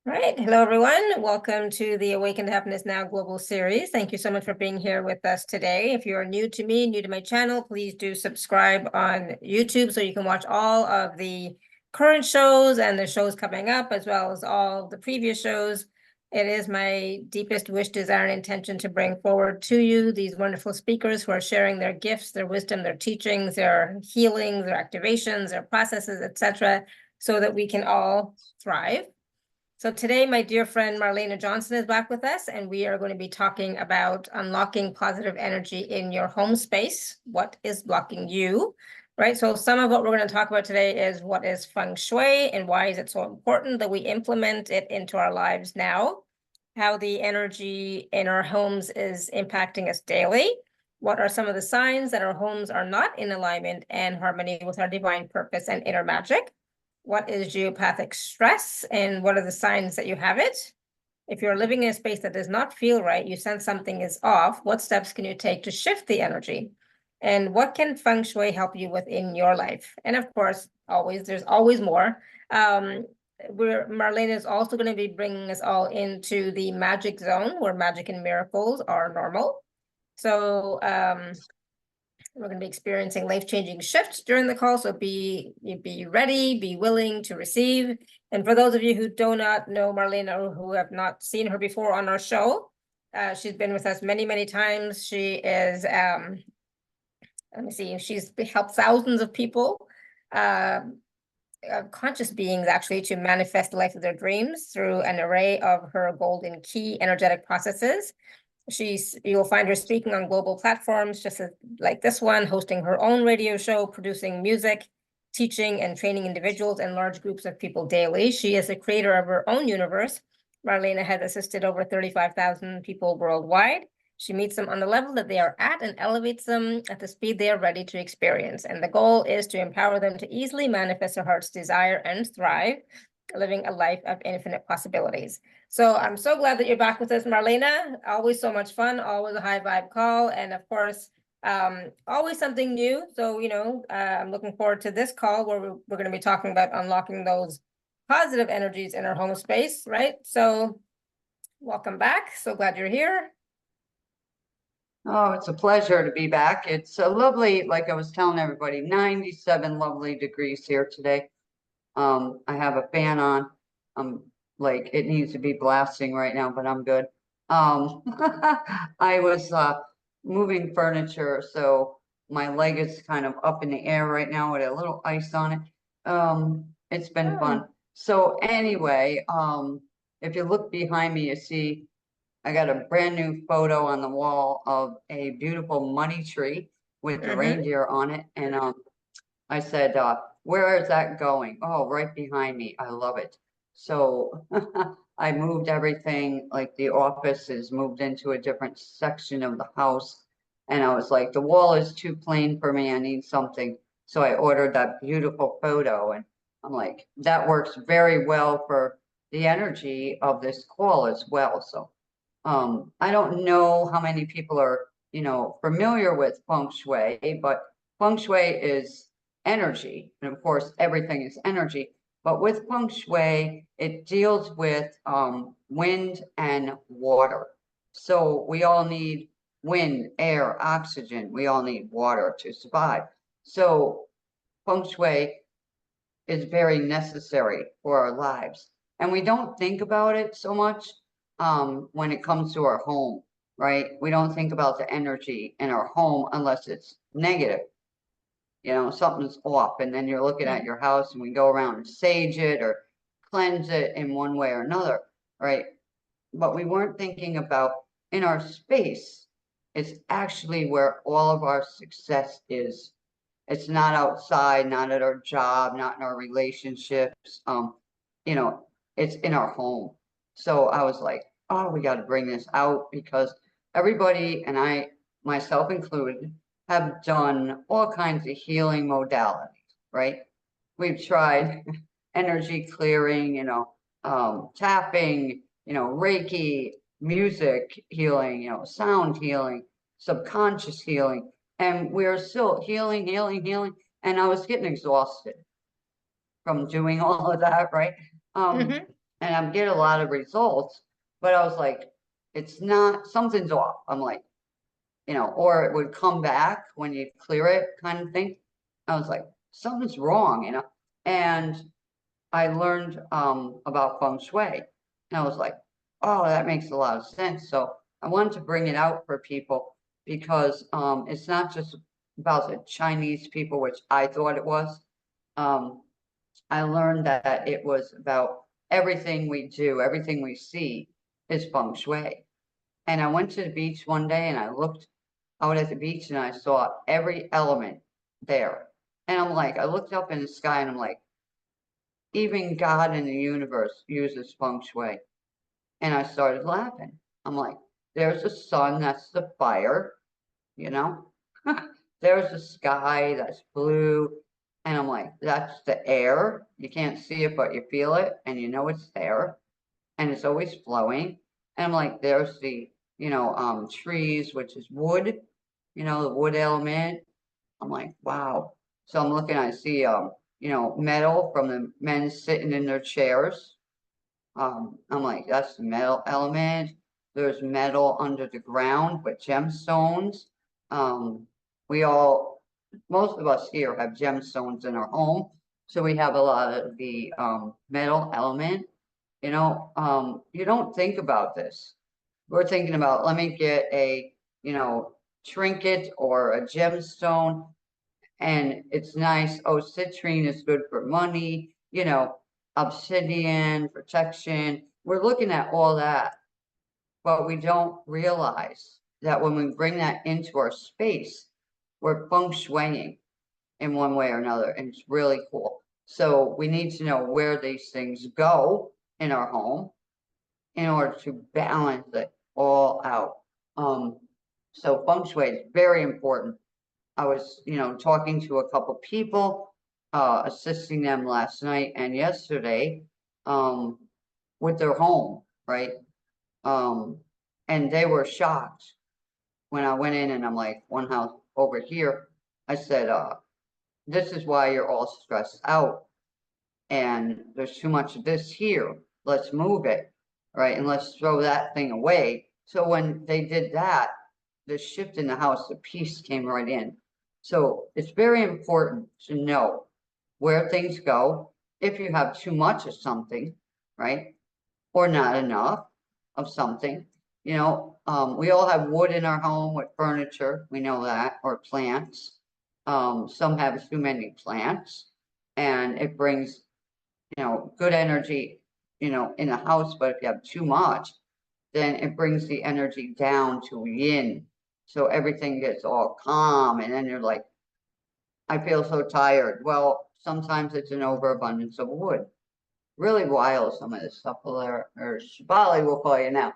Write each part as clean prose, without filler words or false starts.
All right. Hello, everyone. Welcome to the Awaken to Happiness Now global series. Thank you so much for being here with us today. If you are new to me, new to my channel, please do subscribe on YouTube so you can watch all of the current shows and the shows coming up, as well as all the previous shows. It is my deepest wish, desire, and intention to bring forward to you these wonderful speakers who are sharing their gifts, their wisdom, their teachings, their healings, their activations, their processes, etc., so that we can all thrive. So today, my dear friend Marlenea Johnson is back with us, and we are going to be talking about unlocking positive energy in your home space. What is blocking you, right? So some of what we're going to talk about today is what is Feng Shui and why is it so important that we implement it into our lives now, how the energy in our homes is impacting us daily, what are some of the signs that our homes are not in alignment and harmony with our divine purpose and inner magic. What is geopathic stress and what are the signs that you have it? If you're living in a space that does not feel right, you sense something is off, what steps can you take to shift the energy? And what can Feng Shui help you with in your life? And of course, there's always more. Marlenea is also going to be bringing us all into the magic zone where magic and miracles are normal. So we're going to be experiencing life-changing shifts during the call, so be ready, be willing to receive. And for those of you who do not know Marlenea or who have not seen her before on our show, she's been with us many, many times. She is, let me see, she's helped thousands of people, conscious beings actually, to manifest the life of their dreams through an array of her golden key energetic processes. You'll find her speaking on global platforms, just like this one, hosting her own radio show, producing music, teaching and training individuals and large groups of people daily. She is the creator of her own universe. Marlenea has assisted over 35,000 people worldwide. She meets them on the level that they are at and elevates them at the speed they are ready to experience. And the goal is to empower them to easily manifest their heart's desire and thrive, living a life of infinite possibilities. So I'm so glad that you're back with us, Marlenea. Always so much fun, always a high vibe call. And of course, always something new. So, I'm looking forward to this call where we're going to be talking about unlocking those positive energies in our home space, right? So welcome back. So glad you're here. Oh, it's a pleasure to be back. It's a lovely, like I was telling everybody, 97 lovely degrees here today. I have a fan on. Like it needs to be blasting right now, but I'm good. I was moving furniture, so my leg is kind of up in the air right now with a little ice on it. It's been fun. So anyway, if you look behind me, you see I got a brand new photo on the wall of a beautiful money tree with the reindeer on it. And I said, where is that going? Oh, right behind me. I love it. So I moved everything, like the office is moved into a different section of the house. And I was like, the wall is too plain for me. I need something. So I ordered that beautiful photo. And I'm like, that works very well for the energy of this call as well. So I don't know how many people are, familiar with Feng Shui, but Feng Shui is energy. And of course, everything is energy. But with Feng Shui, it deals with wind and water. So we all need wind, air, oxygen. We all need water to survive. So Feng Shui is very necessary for our lives. And we don't think about it so much when it comes to our home, right? We don't think about the energy in our home unless it's negative. Something's off, and then you're looking at your house and we go around and sage it or cleanse it in one way or another, right? But we weren't thinking about in our space, it's actually where all of our success is. It's not outside, not at our job, not in our relationships. It's in our home. So I was like, oh, we got to bring this out because everybody, and I, myself included, have done all kinds of healing modalities, right? We've tried energy clearing, tapping, Reiki, music healing, sound healing, subconscious healing. And we're still healing. And I was getting exhausted from doing all of that, right? and I'm getting a lot of results, but I was like, it's not, something's off. I'm like, or it would come back when you clear it kind of thing. I was like, something's wrong. And I learned about Feng Shui, and I was like, oh, that makes a lot of sense. So I wanted to bring it out for people because it's not just about the Chinese people, which I thought it was. I learned that it was about everything we do, everything we see is Feng Shui. And I went to the beach one day and I looked out at the beach and I saw every element there. And I'm like, I looked up in the sky and I'm like, even God in the universe uses Feng Shui. And I started laughing. I'm like, there's the sun, that's the fire, you know? There's the sky, that's blue. And I'm like, that's the air. You can't see it, but you feel it and you know it's there. And it's always flowing. And I'm like, there's the, trees, which is wood, the wood element. I'm like, wow. So I'm looking, I see, metal from the men sitting in their chairs. I'm like, that's the metal element. There's metal under the ground with gemstones. We all, most of us here have gemstones in our home. So we have a lot of the metal element. You don't think about this. We're thinking about, let me get a, trinket or a gemstone, and it's nice. Oh, citrine is good for money, obsidian, protection. We're looking at all that, but we don't realize that when we bring that into our space, we're feng shuiing in one way or another, and it's really cool. So we need to know where these things go in our home in order to balance it all out. So feng shui is very important. I was, talking to a couple people, assisting them last night and yesterday, with their home, right? And they were shocked when I went in and I'm like, one house over here, I said, this is why you're all stressed out. And there's too much of this here. Let's move it, right? And let's throw that thing away. So when they did that, the shift in the house, the peace came right in. So it's very important to know where things go. If you have too much of something, right? Or not enough of something, we all have wood in our home with furniture. We know that, or plants. Some have too many plants and it brings good energy, in the house, but if you have too much, then it brings the energy down to yin. So everything gets all calm, and then you're like, I feel so tired. Well, sometimes it's an overabundance of wood. Really wild, some of this stuff or Shabali will call you now.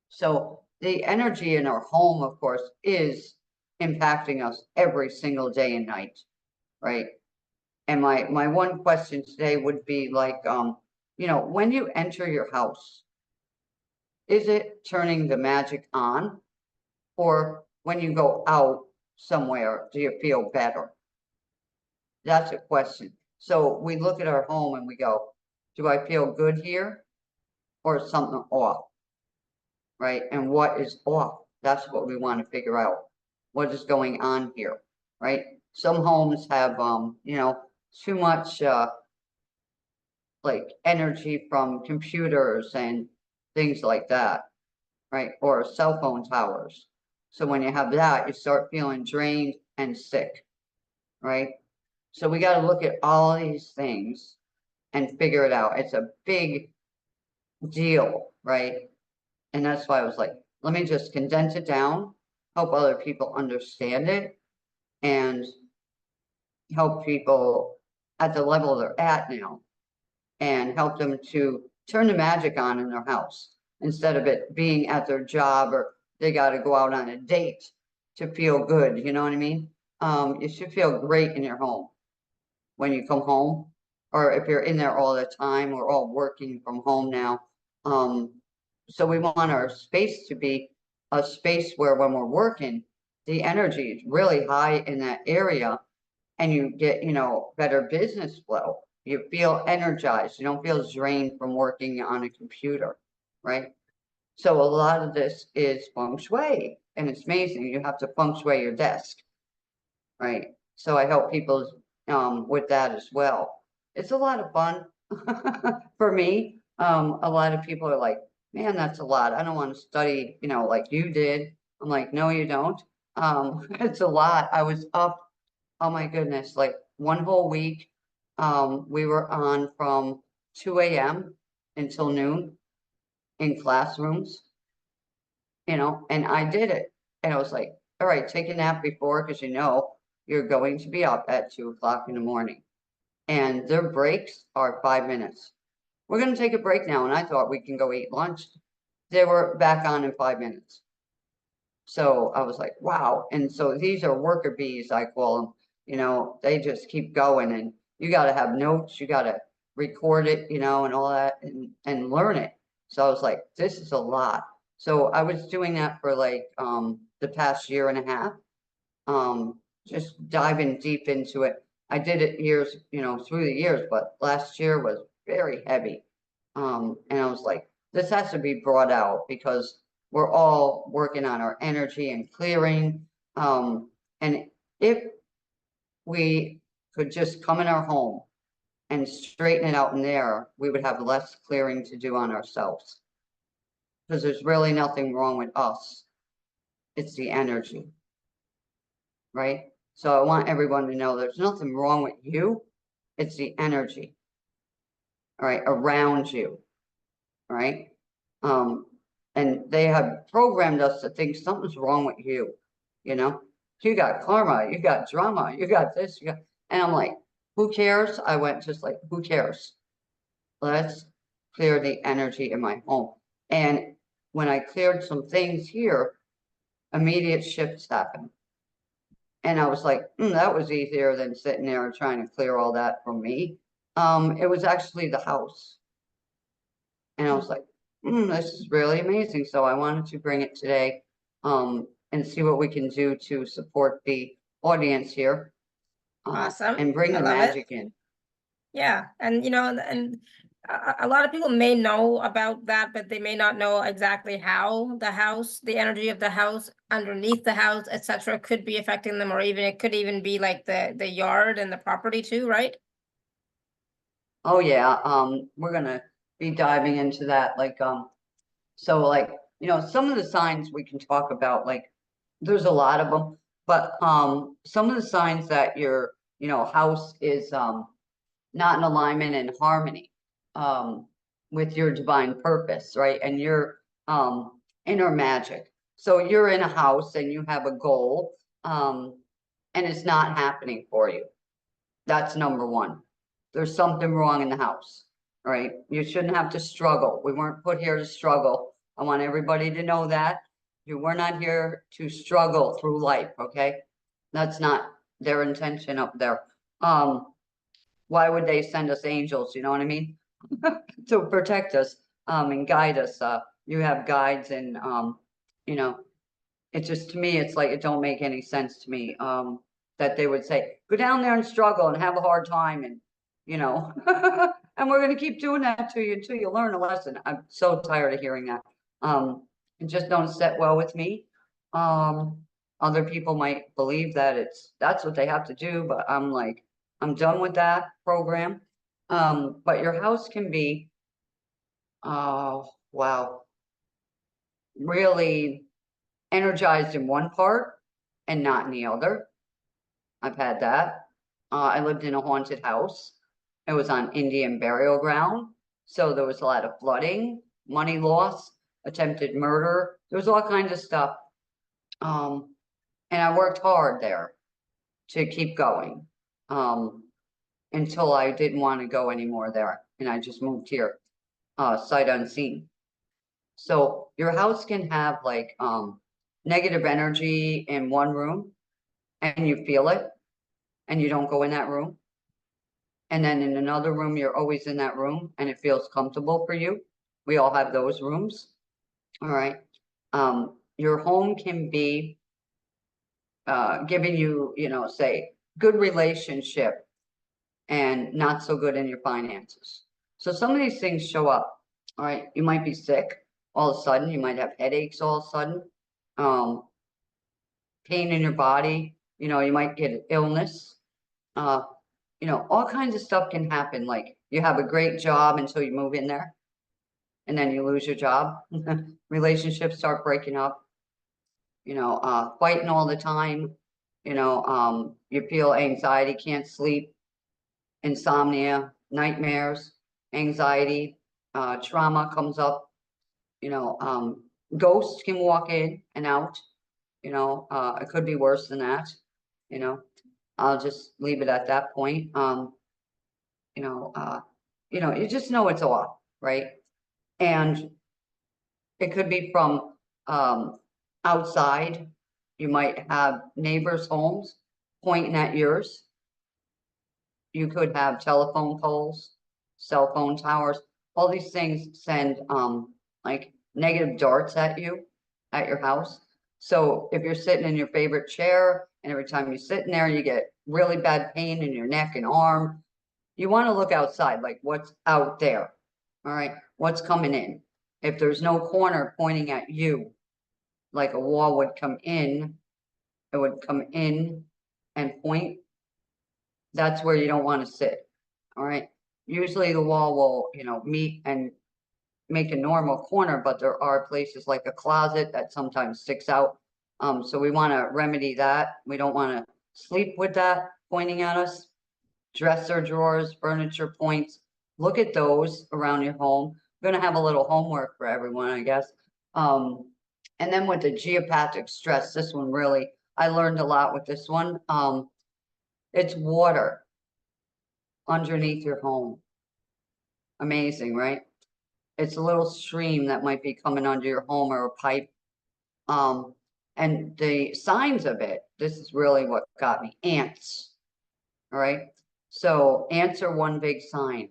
So the energy in our home, of course, is impacting us every single day and night, right? And my one question today would be like, when you enter your house, is it turning the magic on? Or when you go out somewhere, do you feel better? That's a question. So we look at our home and we go, do I feel good here? Or is something off? Right? And what is off? That's what we want to figure out. What is going on here? Right? Some homes have too much like energy from computers and things like that, right? Or cell phone towers. So when you have that, you start feeling drained and sick, right? So we got to look at all these things and figure it out. It's a big deal, right? And that's why I was like, let me just condense it down, help other people understand it, and help people at the level they're at now, and help them to turn the magic on in their house instead of it being at their job or they got to go out on a date to feel good. You know what I mean? You should feel great in your home when you come home, or if you're in there all the time. We're all working from home now. So we want our space to be a space where when we're working, the energy is really high in that area and you get, better business flow. You feel energized. You don't feel drained from working on a computer, right? So a lot of this is Feng Shui, and it's amazing. You have to Feng Shui your desk, right? So I help people with that as well. It's a lot of fun for me. A lot of people are like, man, that's a lot. I don't want to study, like you did. I'm like, no, you don't. It's a lot. I was up, oh my goodness, like one whole week. We were on from 2 a.m. until noon in classrooms, and I did it. And I was like, all right, take a nap before, because you're going to be up at 2 o'clock in the morning. And their breaks are 5 minutes. We're going to take a break now. And I thought we can go eat lunch. They were back on in 5 minutes. So I was like, wow. And so these are worker bees, I call them. They just keep going, and you got to have notes. You got to record it, and all that, and learn it. So I was like, this is a lot. So I was doing that for like the past year and a half, just diving deep into it. I did it years, through the years, but last year was very heavy. And I was like, this has to be brought out, because we're all working on our energy and clearing. And if we could just come in our home and straighten it out in there, we would have less clearing to do on ourselves. Because there's really nothing wrong with us. It's the energy, right? So I want everyone to know there's nothing wrong with you. It's the energy, all right, around you, right? And they have programmed us to think something's wrong with you, you got karma, you got drama, you got this, and I'm like, who cares? I went just like, who cares? Let's clear the energy in my home. And when I cleared some things here, immediate shifts happened. And I was like, that was easier than sitting there and trying to clear all that from me. It was actually the house. And I was like, this is really amazing. So I wanted to bring it today, and see what we can do to support the audience here. Awesome. And bring I the love it. magic in. Yeah, and a lot of people may know about that, but they may not know exactly how the energy of the house, underneath the house, etc., could be affecting them, or even it could even be like the yard and the property too, right? Oh yeah, we're gonna be diving into that. Like, so like, some of the signs we can talk about, like, there's a lot of them, but some of the signs that your, house is not in alignment and harmony with your divine purpose, right? And your inner magic. So you're in a house and you have a goal, and it's not happening for you. That's number one. There's something wrong in the house, right? You shouldn't have to struggle. We weren't put here to struggle. I want everybody to know that. We're not here to struggle through life, okay? That's not their intention up there. Why would they send us angels? You know what I mean? To protect us, and guide us. You have guides, and it just, to me, it's like, it don't make any sense to me, that they would say, go down there and struggle and have a hard time, and and we're gonna keep doing that to you until you learn a lesson. I'm so tired of hearing that. It just don't sit well with me. Other people might believe that that's what they have to do, but I'm like, I'm done with that program. But your house can be, oh wow, really energized in one part and not in the other. I've had that. I lived in a haunted house. It was on Indian burial ground. So there was a lot of flooding, money loss, attempted murder. There was all kinds of stuff. And I worked hard there to keep going, until I didn't want to go anymore there. And I just moved here, sight unseen. So your house can have like negative energy in one room, and you feel it, and you don't go in that room. And then in another room, you're always in that room and it feels comfortable for you. We all have those rooms. All right. Your home can be giving you, say, good relationship and not so good in your finances. So some of these things show up. All right, you might be sick all of a sudden. You might have headaches all of a sudden, pain in your body. You know, you might get an illness. You know, all kinds of stuff can happen. Like you have a great job until you move in there, and then you lose your job. Relationships start breaking up. You know, fighting all the time. You know, you feel anxiety, can't sleep, insomnia, nightmares, anxiety, trauma comes up. You know, ghosts can walk in and out. You know, it could be worse than that. You know, I'll just leave it at that point. You know, you just know it's off, right? And it could be from outside. You might have neighbors' homes pointing at yours. You could have telephone poles, cell phone towers. All these things send like negative darts at you at your house. So if you're sitting in your favorite chair and every time you sit in there, you get really bad pain in your neck and arm, you want to look outside, like what's out there. All right, what's coming in. If there's no corner pointing at you, like a wall would come in, it would come in and point. That's where you don't want to sit. All right. Usually the wall will, you know, meet and make a normal corner, but there are places like a closet that sometimes sticks out. So we want to remedy that. We don't want to sleep with that pointing at us. Dresser drawers, furniture points. Look at those around your home. I'm going to have a little homework for everyone, I guess. And then with the geopathic stress, this one really, I learned a lot with this one. It's water underneath your home. Amazing, right? It's a little stream that might be coming under your home or a pipe. And the signs of it, this is really what got me. Ants. All right. So ants are one big sign.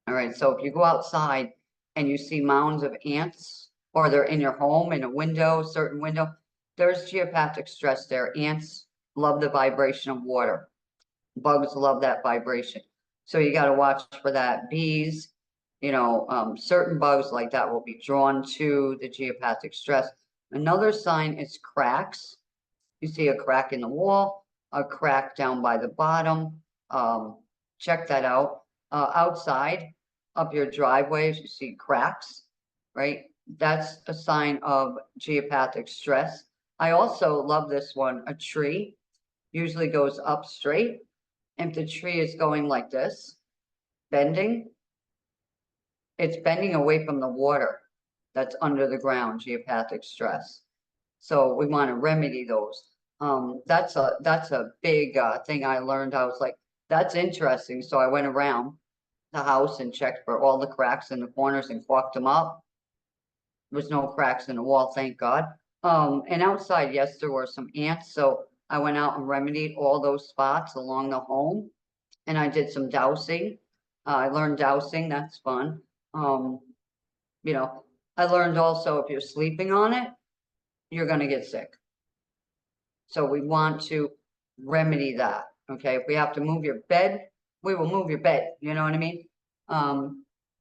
All right. So if you go outside and you see mounds of ants, or they're in your home in a window, certain window, there's geopathic stress there. Ants love the vibration of water. Bugs love that vibration. So you got to watch for that. Bees, you know, certain bugs like that will be drawn to the geopathic stress. Another sign is cracks. You see a crack in the wall, a crack down by the bottom. Check that out. Outside up your driveways, you see cracks, right? That's a sign of geopathic stress. I also love this one. A tree usually goes up straight. If the tree is going like this, bending, it's bending away from the water that's under the ground, geopathic stress. So we want to remedy those. That's a big thing I learned. I was like, that's interesting. So I went around the house and checked for all the cracks in the corners and caulked them up. There was no cracks in the wall, thank God. And outside, yes, there were some ants. So I went out and remedied all those spots along the home. And I did some dowsing. I learned dowsing, that's fun. You know, I learned also if you're sleeping on it, you're gonna get sick. So we want to remedy that, okay? If we have to move your bed, we will move your bed, you know what I mean?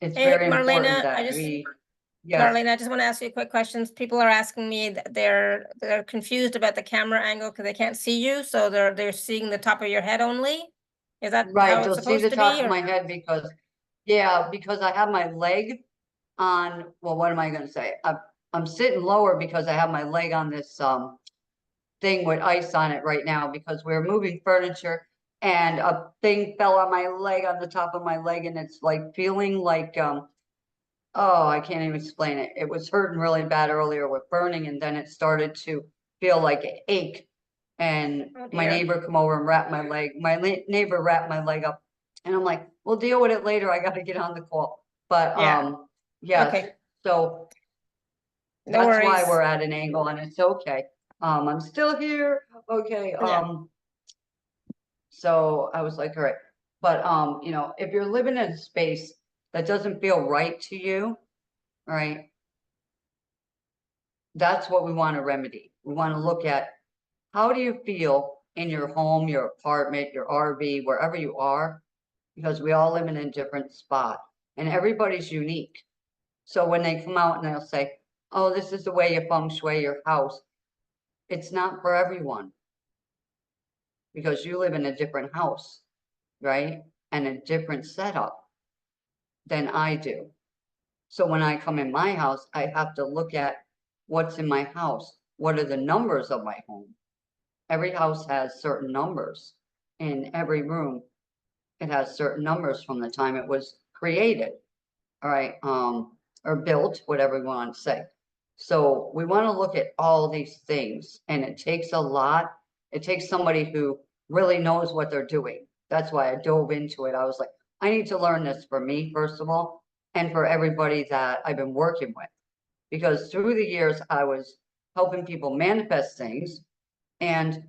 It's Hey, very important Marlena, that yes, Marlene, I just want to ask you a quick question. People are asking me that they're confused about the camera angle because they can't see you, so they're seeing the top of your head only. Is that right, how it's they'll see supposed the to top be? of Or my head because, yeah, because I have my leg on, well, what am I gonna say? I'm sitting lower because I have my leg on this thing with ice on it right now because we're moving furniture and a thing fell on my leg, on the top of my leg, and it's like feeling like oh, I can't even explain it. It was hurting really bad earlier with burning, and then it started to feel like an ache. And oh my dear. neighbor come over and wrap my leg. My neighbor wrapped my leg up, and I'm like, we'll deal with it later. I got to get on the call. But Yeah. yes. Okay. So No that's why worries. we're at an angle, and it's okay. I'm still here. Okay. Yeah. So I was like, all right. But you know, if you're living in a space that doesn't feel right to you, all right, that's what we want to remedy. We want to look at how do you feel in your home, your apartment, your RV, wherever you are, because we all live in a different spot and everybody's unique. So when they come out and they'll say, oh, this is the way you feng shui your house, it's not for everyone because you live in a different house, right? And a different setup than I do. So when I come in my house, I have to look at what's in my house. What are the numbers of my home? Every house has certain numbers. In every room, it has certain numbers from the time it was created, all right, or built, whatever we want to say. So we want to look at all these things, and it takes a lot. It takes somebody who really knows what they're doing. That's why I dove into it. I was like, I need to learn this for me, first of all, and for everybody that I've been working with. Because through the years, I was helping people manifest things. And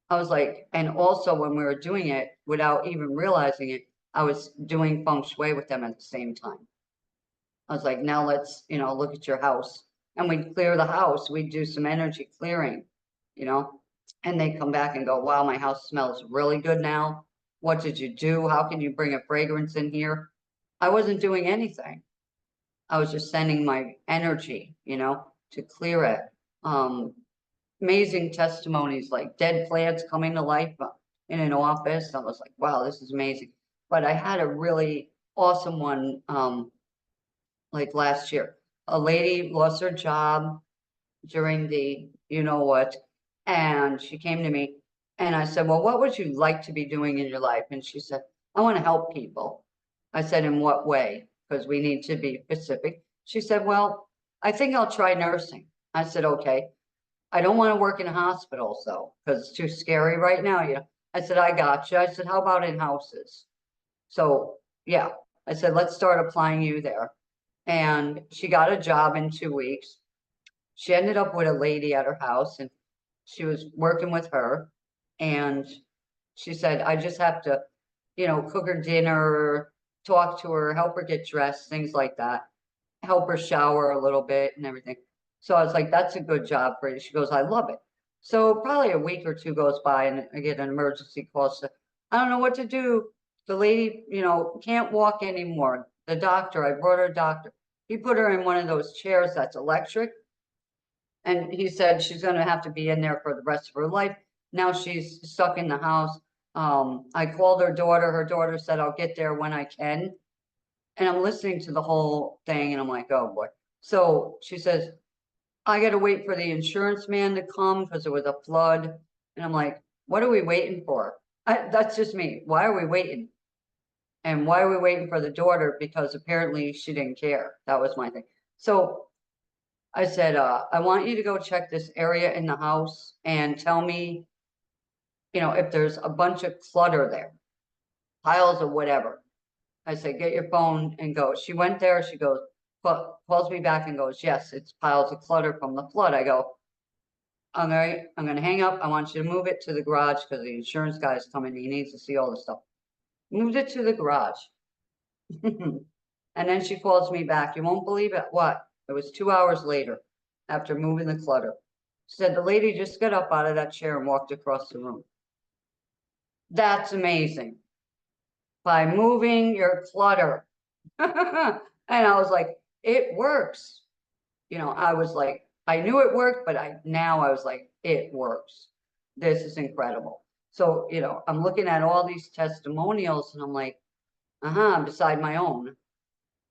I was like, and also when we were doing it without even realizing it, I was doing feng shui with them at the same time. I was like, now let's, look at your house. And we'd clear the house. We'd do some energy clearing, and they come back and go, wow, my house smells really good now. What did you do? How can you bring a fragrance in here? I wasn't doing anything. I was just sending my energy, to clear it. Amazing testimonies like dead plants coming to life in an office. I was like, wow, this is amazing. But I had a really awesome one like last year. A lady lost her job during the what, and she came to me and I said, well, what would you like to be doing in your life? And she said, I want to help people. I said, in what way? Because we need to be specific. She said, well, I think I'll try nursing. I said, okay. I don't want to work in a hospital, so because it's too scary right now. I said, I got you. I said, how about in houses? So yeah, I said, let's start applying you there. And she got a job in 2 weeks. She ended up with a lady at her house and she was working with her. And she said, I just have to, cook her dinner, talk to her, help her get dressed, things like that, help her shower a little bit and everything. So I was like, that's a good job for you. She goes, I love it. So probably a week or two goes by and I get an emergency call. So I don't know what to do. The lady, can't walk anymore. The doctor, I brought her a doctor. He put her in one of those chairs that's electric. And he said she's going to have to be in there for the rest of her life. Now she's stuck in the house. I called her daughter. Her daughter said, I'll get there when I can. And I'm listening to the whole thing and I'm like, oh boy. So she says, I got to wait for the insurance man to come because there was a flood. And I'm like, what are we waiting for? That's just me. Why are we waiting? And why are we waiting for the daughter? Because apparently she didn't care. That was my thing. So I said, I want you to go check this area in the house and tell me, if there's a bunch of clutter there, piles of whatever. I said, get your phone and go. She went there. She goes, calls me back and goes, yes, it's piles of clutter from the flood. I go, I'm going to hang up. I want you to move it to the garage because the insurance guy is coming. He needs to see all the stuff. Moved it to the garage. And then she calls me back. You won't believe it. What? It was 2 hours later after moving the clutter. She said, the lady just got up out of that chair and walked across the room. That's amazing. By moving your clutter. And I was like, it works. I was like, I knew it worked, but now I was like, it works. This is incredible. So, I'm looking at all these testimonials and I'm like, beside my own.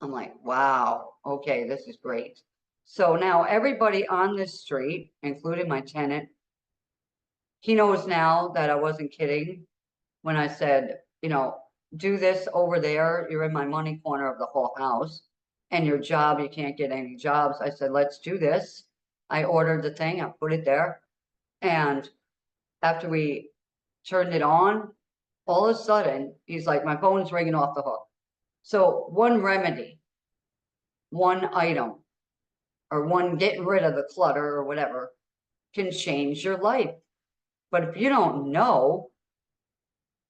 I'm like, wow, okay, this is great. So now everybody on this street, including my tenant, he knows now that I wasn't kidding when I said, do this over there. You're in my money corner of the whole house. And your job, you can't get any jobs. I said, let's do this. I ordered the thing, I put it there. And after we turned it on, all of a sudden, he's like, my phone's ringing off the hook. So one remedy, one item, or one getting rid of the clutter or whatever can change your life. But if you don't know,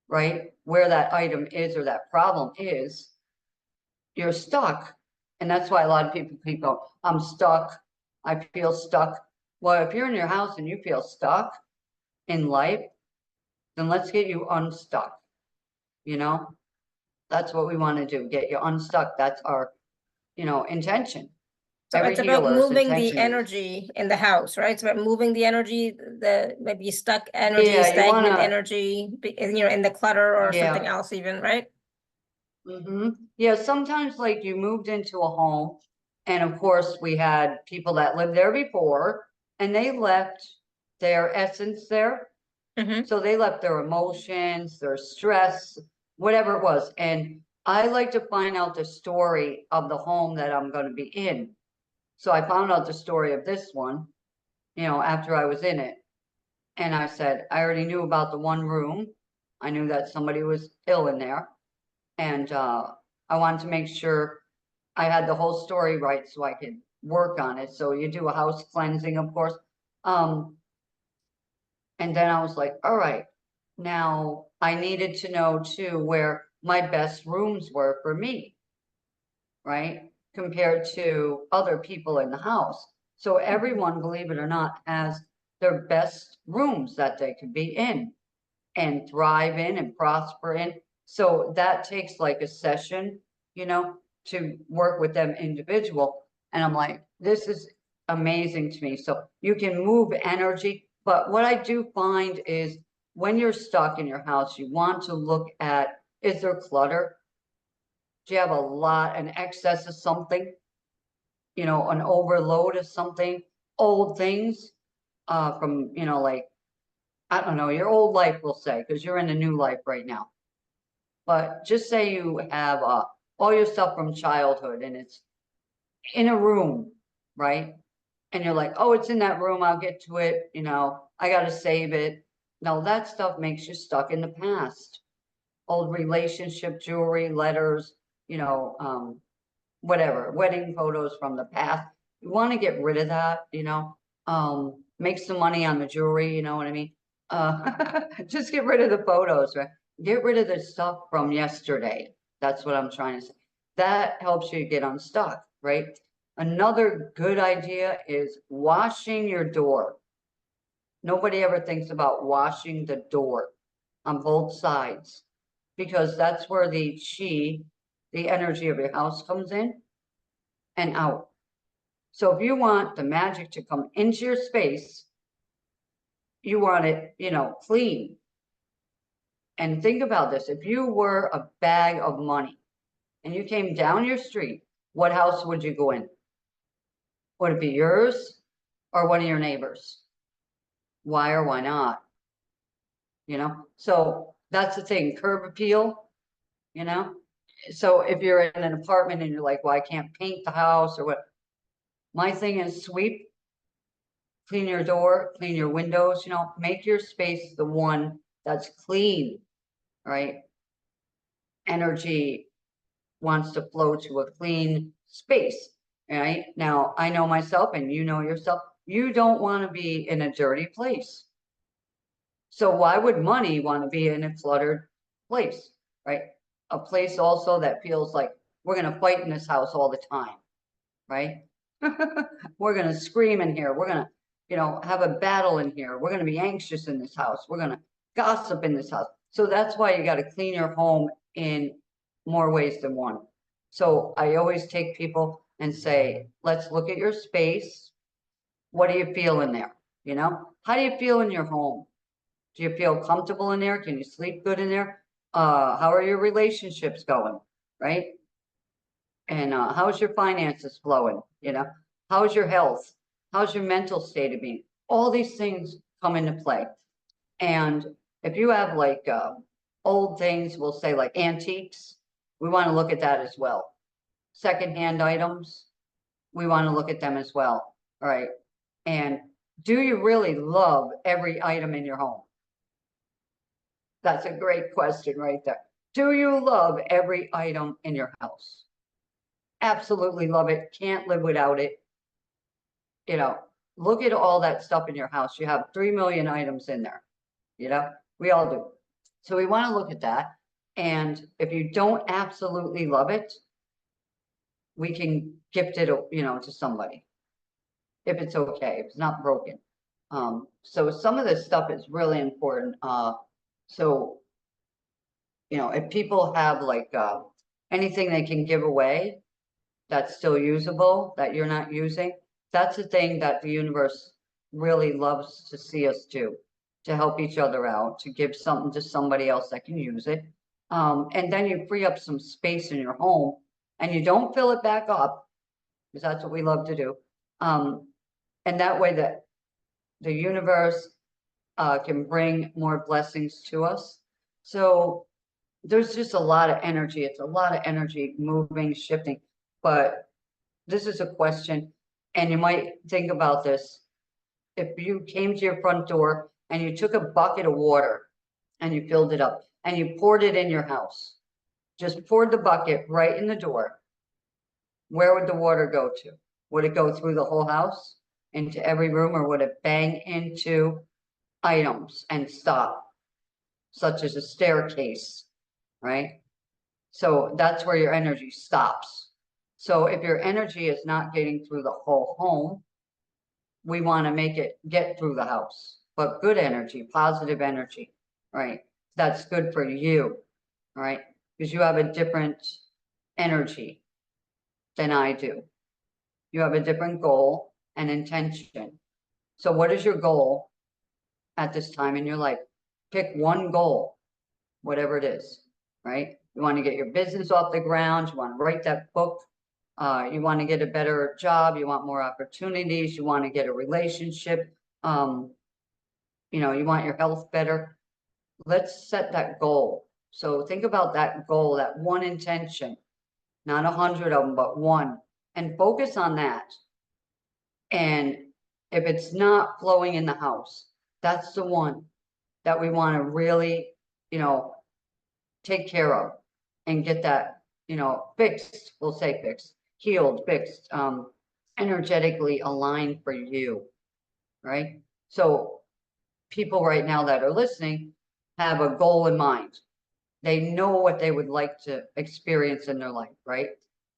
right, where that item is or that problem is, you're stuck. And that's why a lot of people keep going, I'm stuck. I feel stuck. Well, if you're in your house and you feel stuck in life, then let's get you unstuck. You know, that's what we want to do, get you unstuck. That's our, intention. So Every it's about healer's moving the intention is. energy in the house, right? It's about moving the energy, the maybe stuck energy, Yeah, you stagnant wanna, energy, in the clutter or something yeah. else even, right? Yeah, sometimes like you moved into a home, and of course we had people that lived there before, and they left their essence there. Mm-hmm. So they left their emotions, their stress, whatever it was. And I like to find out the story of the home that I'm going to be in. So I found out the story of this one, after I was in it. And I said, I already knew about the one room. I knew that somebody was ill in there. And I wanted to make sure I had the whole story right so I could work on it. So you do a house cleansing, of course. And then I was like, all right, now I needed to know too where my best rooms were for me, right? Compared to other people in the house. So everyone, believe it or not, has their best rooms that they could be in and thrive in and prosper in. So that takes like a session, to work with them individual. And I'm like, this is amazing to me. So you can move energy. But what I do find is when you're stuck in your house, you want to look at, is there clutter? Do you have a lot, an excess of something? An overload of something, old things, from, like, I don't know, your old life, we'll say, because you're in a new life right now. But just say you have all your stuff from childhood and it's in a room, right? And you're like, oh, it's in that room, I'll get to it, I got to save it. No, that stuff makes you stuck in the past. Old relationship jewelry, letters, whatever, wedding photos from the past. You want to get rid of that, make some money on the jewelry, you know what I mean? Just get rid of the photos, right? Get rid of the stuff from yesterday. That's what I'm trying to say. That helps you get unstuck, right? Another good idea is washing your door. Nobody ever thinks about washing the door on both sides because that's where the chi, the energy of your house comes in and out. So if you want the magic to come into your space, you want it, clean. And think about this. If you were a bag of money and you came down your street, what house would you go in? Would it be yours or one of your neighbors? Why or why not? So that's the thing, curb appeal, so if you're in an apartment and you're like, well, I can't paint the house or what, my thing is sweep, clean your door, clean your windows, make your space the one that's clean, right? Energy wants to flow to a clean space, right? Now, I know myself and you know yourself, you don't want to be in a dirty place. So why would money want to be in a cluttered place, right? A place also that feels like we're going to fight in this house all the time, right? We're going to scream in here. We're going to, have a battle in here. We're going to be anxious in this house. We're going to gossip in this house. So that's why you got to clean your home in more ways than one. So I always take people and say, let's look at your space. What do you feel in there? How do you feel in your home? Do you feel comfortable in there? Can you sleep good in there? How are your relationships going? Right? And how's your finances flowing? How's your health? How's your mental state of being? All these things come into play. And if you have like old things, we'll say like antiques, we want to look at that as well. Secondhand items, we want to look at them as well. All right. And do you really love every item in your home? That's a great question right there. Do you love every item in your house? Absolutely love it. Can't live without it. Look at all that stuff in your house. You have 3 million items in there. We all do. So we want to look at that. And if you don't absolutely love it, we can gift it, to somebody. If it's okay, if it's not broken. So some of this stuff is really important. So, if people have like anything they can give away that's still usable, that you're not using, that's the thing that the universe really loves to see us do, to help each other out, to give something to somebody else that can use it. And then you free up some space in your home and you don't fill it back up, because that's what we love to do. And that way that the universe can bring more blessings to us. So there's just a lot of energy. It's a lot of energy moving, shifting. But this is a question, and you might think about this. If you came to your front door and you took a bucket of water and you filled it up and you poured it in your house, just poured the bucket right in the door, where would the water go to? Would it go through the whole house, into every room, or would it bang into items and stop, such as a staircase, right? So that's where your energy stops. So if your energy is not getting through the whole home, we want to make it get through the house, but good energy, positive energy, right? That's good for you, right? Because you have a different energy than I do. You have a different goal and intention. So what is your goal at this time in your life? Pick one goal, whatever it is, right? You want to get your business off the ground. You want to write that book. You want to get a better job. You want more opportunities. You want to get a relationship. You want your health better. Let's set that goal. So think about that goal, that one intention, not 100 of them, but one, and focus on that. And if it's not flowing in the house, that's the one that we want to really, take care of and get that, fixed. We'll say fixed, healed, fixed, energetically aligned for you, right? So people right now that are listening have a goal in mind. They know what they would like to experience in their life, right?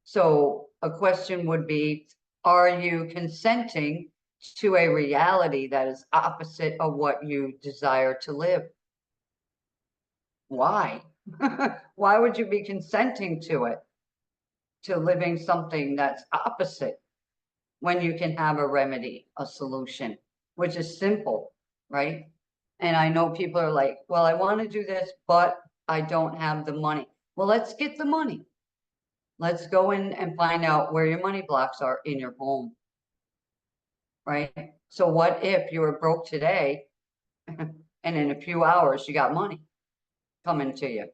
So a question would be, are you consenting to a reality that is opposite of what you desire to live? Why? Why would you be consenting to it, to living something that's opposite, when you can have a remedy, a solution, which is simple, right? And I know people are like, well, I want to do this, but I don't have the money. Well, let's get the money. Let's go in and find out where your money blocks are in your home, right? So what if you were broke today and in a few hours you got money coming to you?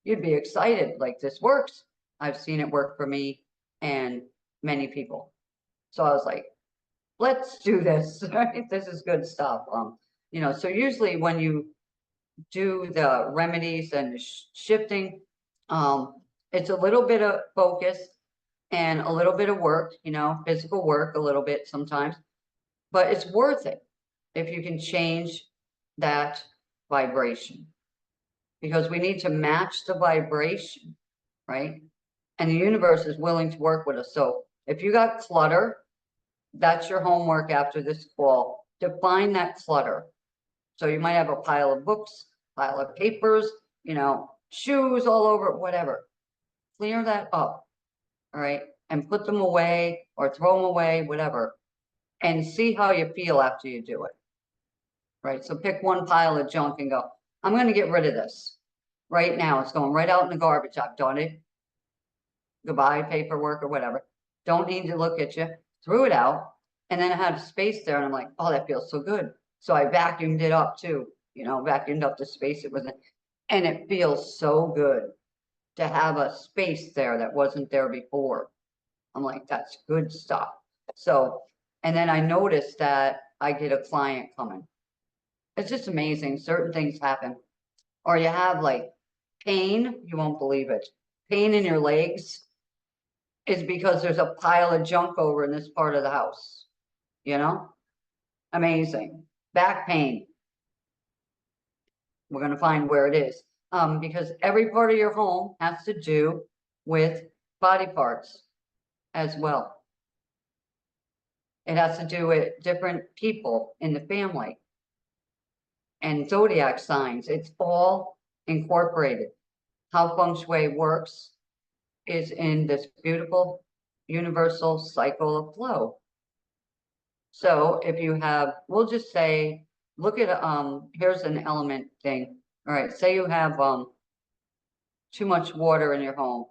You'd be excited, like, this works. I've seen it work for me and many people. So I was like, let's do this, right? This is good stuff. So usually when you do the remedies and shifting, it's a little bit of focus and a little bit of work, physical work a little bit sometimes, but it's worth it if you can change that vibration, because we need to match the vibration, right? And the universe is willing to work with us. So if you got clutter, that's your homework after this call. Define that clutter. So you might have a pile of books, pile of papers, shoes all over, whatever. Clear that up, all right? And put them away or throw them away, whatever. And see how you feel after you do it, right? So pick one pile of junk and go, I'm going to get rid of this. Right now, it's going right out in the garbage. I've done it. Goodbye, paperwork or whatever. Don't need to look at you. Threw it out. And then I had space there and I'm like, oh, that feels so good. So I vacuumed it up too, vacuumed up the space it was in. And it feels so good to have a space there that wasn't there before. I'm like, that's good stuff. So, and then I noticed that I get a client coming. It's just amazing. Certain things happen. Or you have like pain, you won't believe it. Pain in your legs is because there's a pile of junk over in this part of the house. Amazing. Back pain. We're going to find where it is. Because every part of your home has to do with body parts as well. It has to do with different people in the family. and zodiac signs. It's all incorporated. How Feng Shui works is in this beautiful universal cycle of flow. So if you have, we'll just say, look at, here's an element thing. All right, say you have too much water in your home,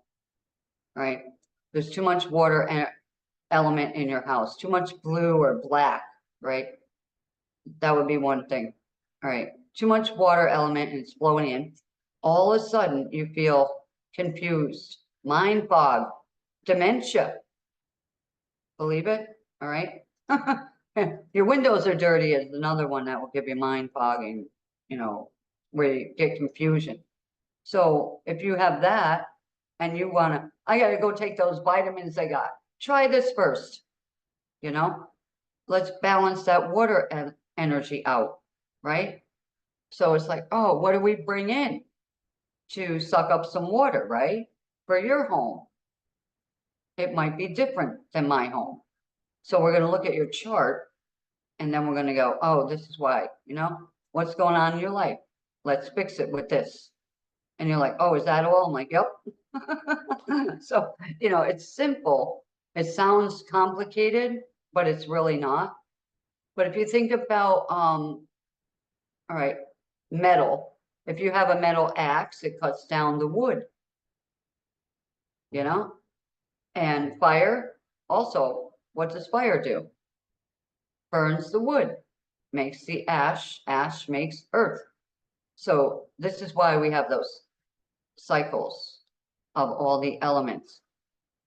right? There's too much water and element in your house, too much blue or black, right? That would be one thing. All right, too much water element and it's flowing in. All of a sudden you feel confused, mind fog, dementia. Believe it? All right. Your windows are dirty is another one that will give you mind fogging, you know, where you get confusion. So if you have that and you want to, I got to go take those vitamins I got. Try this first, you know, let's balance that water energy out, right? So it's like, oh, what do we bring in to suck up some water, right? For your home. It might be different than my home. So we're going to look at your chart and then we're going to go, oh, this is why, you know, what's going on in your life? Let's fix it with this. And you're like, oh, is that all? I'm like, yep. So, you know, it's simple. It sounds complicated, but it's really not. But if you think about, all right, metal, if you have a metal axe, it cuts down the wood, you know, and fire also, what does fire do? Burns the wood, makes the ash, ash makes earth. So this is why we have those cycles of all the elements.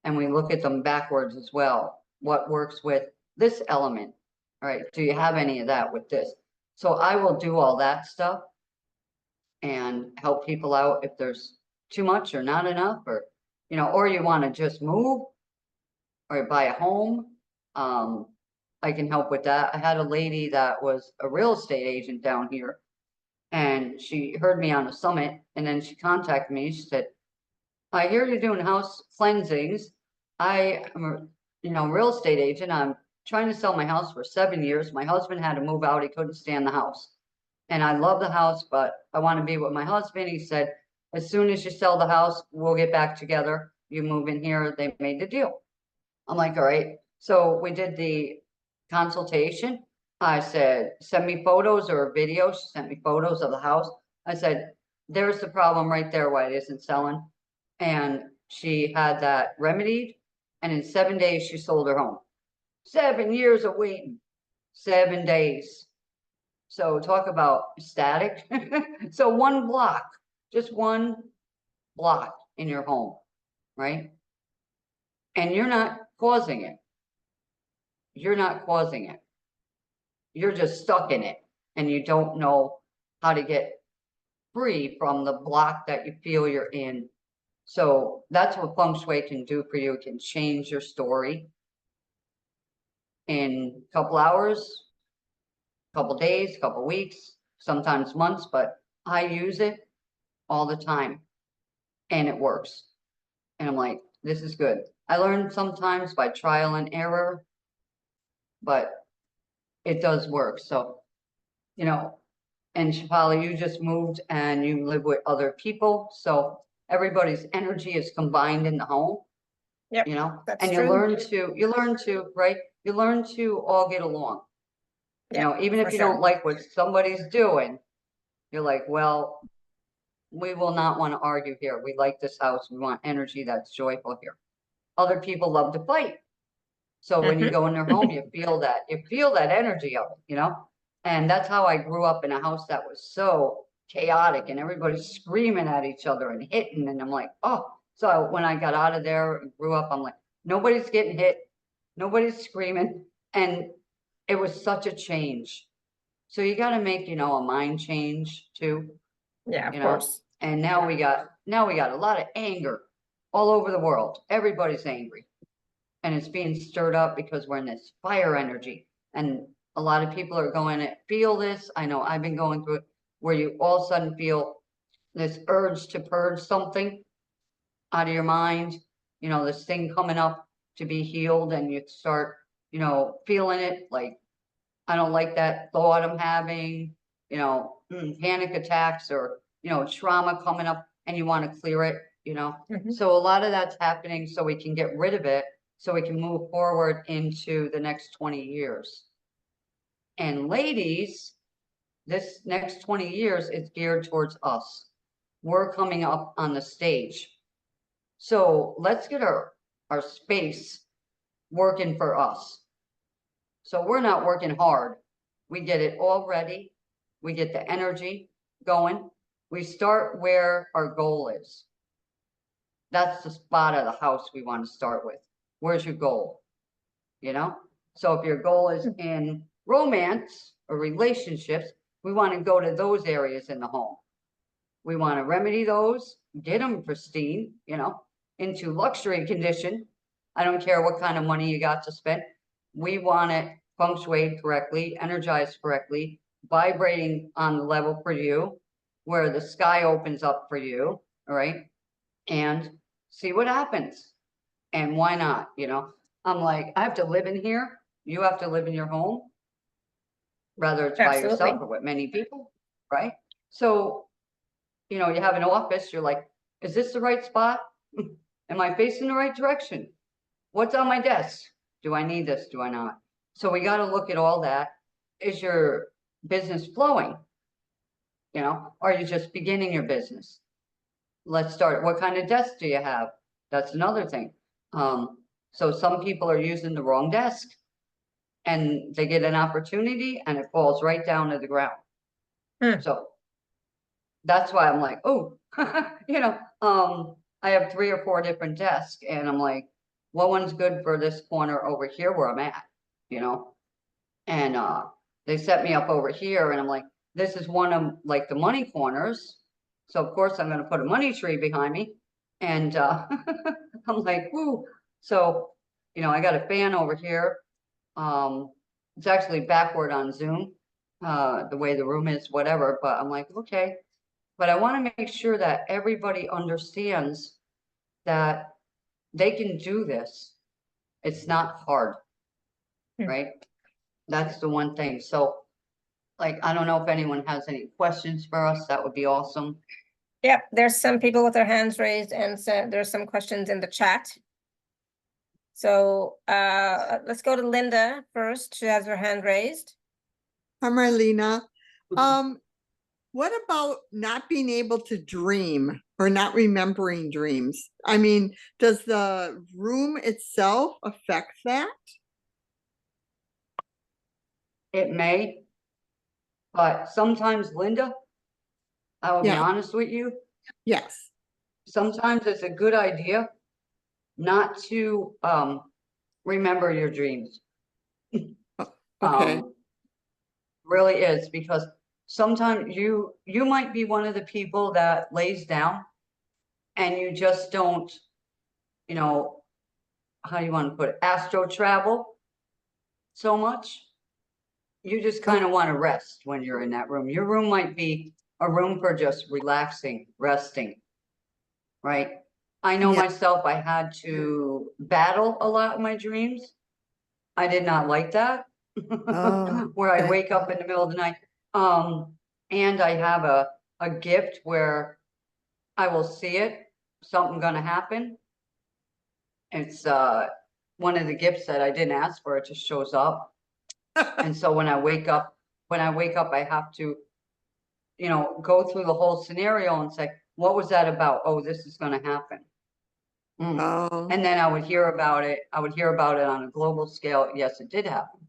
And we look at them backwards as well. What works with this element? All right, do you have any of that with this? So I will do all that stuff and help people out if there's too much or not enough, or, you know, or you want to just move or buy a home. I can help with that. I had a lady that was a real estate agent down here and she heard me on a summit and then she contacted me. She said, I hear you're doing house cleansings. I am a, you know, real estate agent. I'm trying to sell my house for 7 years. My husband had to move out. He couldn't stand the house. And I love the house, but I want to be with my husband. He said, as soon as you sell the house, we'll get back together. You move in here. They made the deal. I'm like, all right. So we did the consultation. I said, send me photos or a video. She sent me photos of the house. I said, there's the problem right there why it isn't selling. And she had that remedied. And in 7 days, she sold her home. 7 years of waiting, 7 days. So talk about static. So one block, just one block in your home, right? And you're not causing it. You're not causing it. You're just stuck in it and you don't know how to get free from the block that you feel you're in. So that's what Feng Shui can do for you. It can change your story in a couple hours, couple days, couple weeks, sometimes months, but I use it all the time and it works. And I'm like, this is good. I learned sometimes by trial and error, but it does work. So, you know, and Shefali, you just moved and you live with other people. So everybody's energy is combined in the home. Yep, you know, that's and you true. learn to, right? You learn to all get along. You Yeah, know, even if for you sure. don't like what somebody's doing, you're like, well, we will not want to argue here. We like this house. We want energy that's joyful here. Other people love to fight. So when you Mhm. go in their home, you feel that energy of it, you know? And that's how I grew up in a house that was so chaotic and everybody's screaming at each other and hitting. And I'm like, oh, so when I got out of there and grew up, I'm like, nobody's getting hit, nobody's screaming. And it was such a change. So you got to make, you know, a mind change too, Yeah, you of know? course. And now we got a lot of anger all over the world. Everybody's angry. And it's being stirred up because we're in this fire energy. And a lot of people are going to feel this. I know I've been going through it where you all of a sudden feel this urge to purge something out of your mind, you know, this thing coming up to be healed, and you start, you know, feeling it like, I don't like that thought I'm having, you know, panic attacks or, trauma coming up and you want to clear it, Mhm. So a lot of that's happening so we can get rid of it, so we can move forward into the next 20 years. And ladies, this next 20 years is geared towards us. We're coming up on the stage. So let's get our space working for us. So we're not working hard. We get it all ready. We get the energy going. We start where our goal is. That's the spot of the house we want to start with. Where's your goal? So if your goal is in romance or relationships, we want to go to those areas in the home. We want to remedy those, get them pristine, into luxury condition. I don't care what kind of money you got to spend. We want it feng shui correctly, energized correctly, vibrating on the level for you, where the sky opens up for you, all right? And see what happens. And why not, I'm like, I have to live in here. You have to live in your home, whether it's by Absolutely. yourself or with many people, right? So, you have an office, you're like, is this the right spot? Am I facing the right direction? What's on my desk? Do I need this? Do I not? So we got to look at all that. Is your business flowing? Are you just beginning your business? Let's start. What kind of desk do you have? That's another thing. So some people are using the wrong desk and they get an opportunity and it falls right down to the ground. So that's why I'm like, oh, I have 3 or 4 different desks and I'm like, what one's good for this corner over here where I'm at, and they set me up over here and I'm like, this is one of like the money corners. So of course I'm going to put a money tree behind me. And I'm like, whoo. So, I got a fan over here. It's actually backward on Zoom, the way the room is, whatever. But I'm like, okay. But I want to make sure that everybody understands that they can do this. It's not hard, right? That's the one thing. So, like, I don't know if anyone has any questions for us. That would be awesome. Yep, there's some people with their hands raised and so there's some questions in the chat. So let's go to Linda first. She has her hand raised. Hi, Marlena. What about not being able to dream or not remembering dreams? I mean, does the room itself affect that? It may, but sometimes, Linda, I will be honest with you. Yes. Sometimes it's a good idea not to remember your dreams. Okay. Really is, because sometimes you might be one of the people that lays down and you just don't, how do you want to put it, astro travel so much. You just kind of want to rest when you're in that room. Your room might be a room for just relaxing, resting, right? I know myself, I had to battle a lot in my dreams. I did not like that. Where I wake up in the middle of the night. And I have a gift where I will see it, something gonna happen. It's one of the gifts that I didn't ask for, it just shows up. And so when I wake up, I have to, go through the whole scenario and say, what was that about? Oh, this is gonna happen. And then I would hear about it. I would hear about it on a global scale. Yes, it did happen.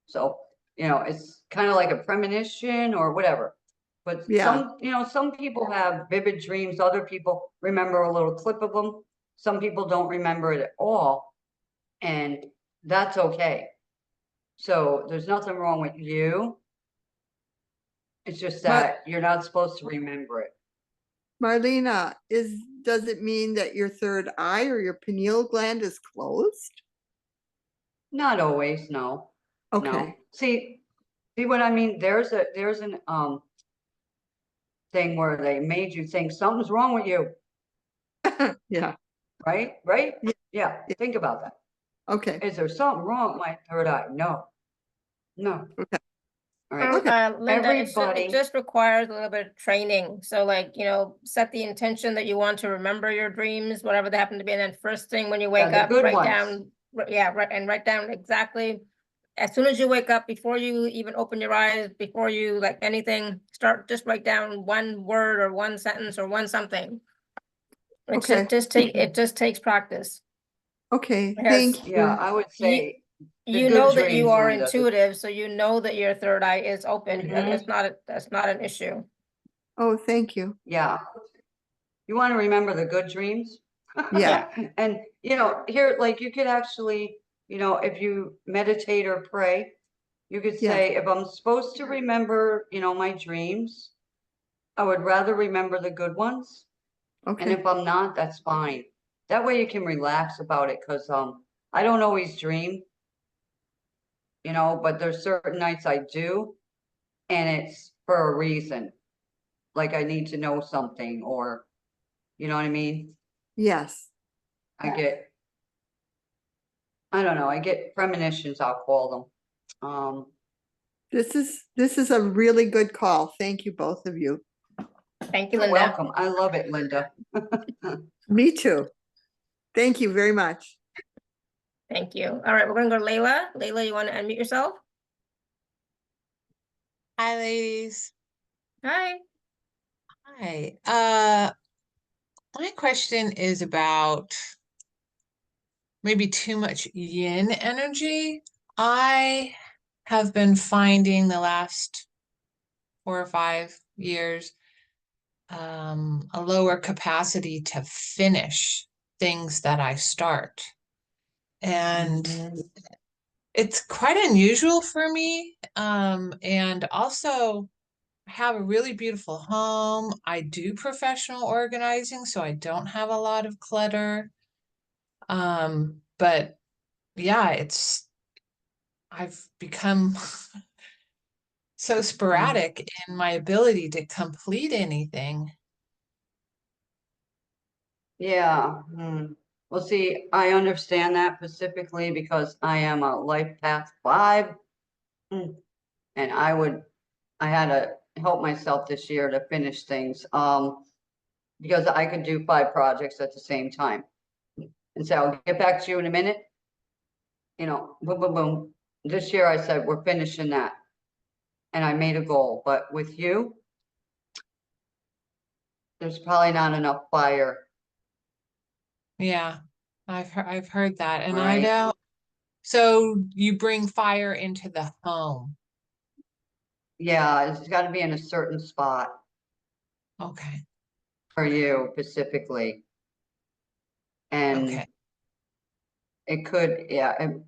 So, it's kind of like a premonition or whatever. But some people have vivid dreams. Other people remember a little clip of them. Some people don't remember it at all. And that's okay. So there's nothing wrong with you. It's just that you're not supposed to remember it. Marlena, does it mean that your third eye or your pineal gland is closed? Not always, no. Okay. No. See what I mean? There's an thing where they made you think something's wrong with you. Yeah. Right? Yeah. Think about that. Okay. Is there something wrong with my third eye? No. Okay. All right. Linda, it Everybody- just requires a little bit of training. So like, set the intention that you want to remember your dreams, whatever they happen to be. And then first thing when you wake the up, good write ones. down, and write down exactly. As soon as you wake up, before you even open your eyes, before you like anything, just write down one word or one sentence or one something. Okay. It just takes practice. Okay, Because thank you. Yeah, I would say the you good know that you dreams, are Linda. intuitive, so you know that your third eye is open. Mhm. That's not an issue. Oh, thank you. Yeah. You want to remember the good dreams? Yeah. And, here, like you could actually, if you meditate or pray, you could Yes. say, if I'm supposed to remember, my dreams, I would rather remember the good ones. And Okay. if I'm not, that's fine. That way you can relax about it, because I don't always dream, but there's certain nights I do, and it's for a reason. Like I need to know something, or you know what I mean? Yes. I don't know, I get premonitions, I'll call them. This is a really good call. Thank you, both of you. Thank you, You're Linda. welcome. I love it, Linda. Me too. Thank you very much. Thank you. All right, we're gonna go to Layla. Layla, you want to unmute yourself? Hi, ladies. Hi. Hi. My question is about maybe too much yin energy. I have been finding the last 4 or 5 years a lower capacity to finish things that I start. And it's quite unusual for me. And also I have a really beautiful home. I do professional organizing, so I don't have a lot of clutter. But yeah, I've become so sporadic in my ability to complete anything. Yeah. Well, see, I understand that specifically because I am a life path 5. And I had to help myself this year to finish things, because I could do 5 projects at the same time. And so I'll get back to you in a minute. Boom, boom, boom. This year I said, we're finishing that. And I made a goal, but with you, there's probably not enough fire. Yeah, I've heard that, and I Right. don't. So you bring fire into the home. Yeah, it's got to be in a certain spot Okay. for you specifically. And Okay. it could, yeah, it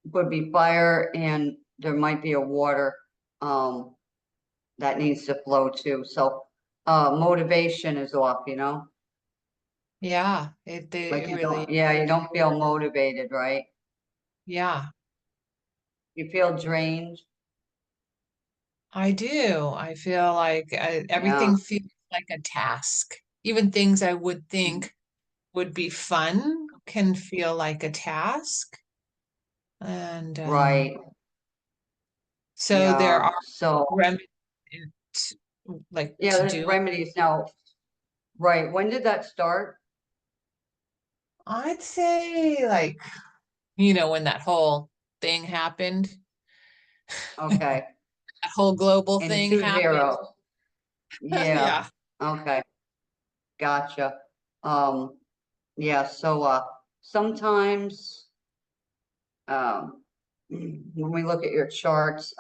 would be fire, and there might be a water that needs to flow too. So motivation is off, Yeah, like it you really, you don't feel motivated, right? yeah, You feel drained. I do. I feel like everything feels like a task. Even things I would think would be fun can feel like a task. And Right. so there Yeah. are So remedies like yeah, to there's do. remedies now. Right. When did that start? I'd say like, when that whole thing happened, Okay. that whole global In thing 20. happened. Yeah. Yeah. Okay. Gotcha. Yeah, so sometimes when we look at your charts,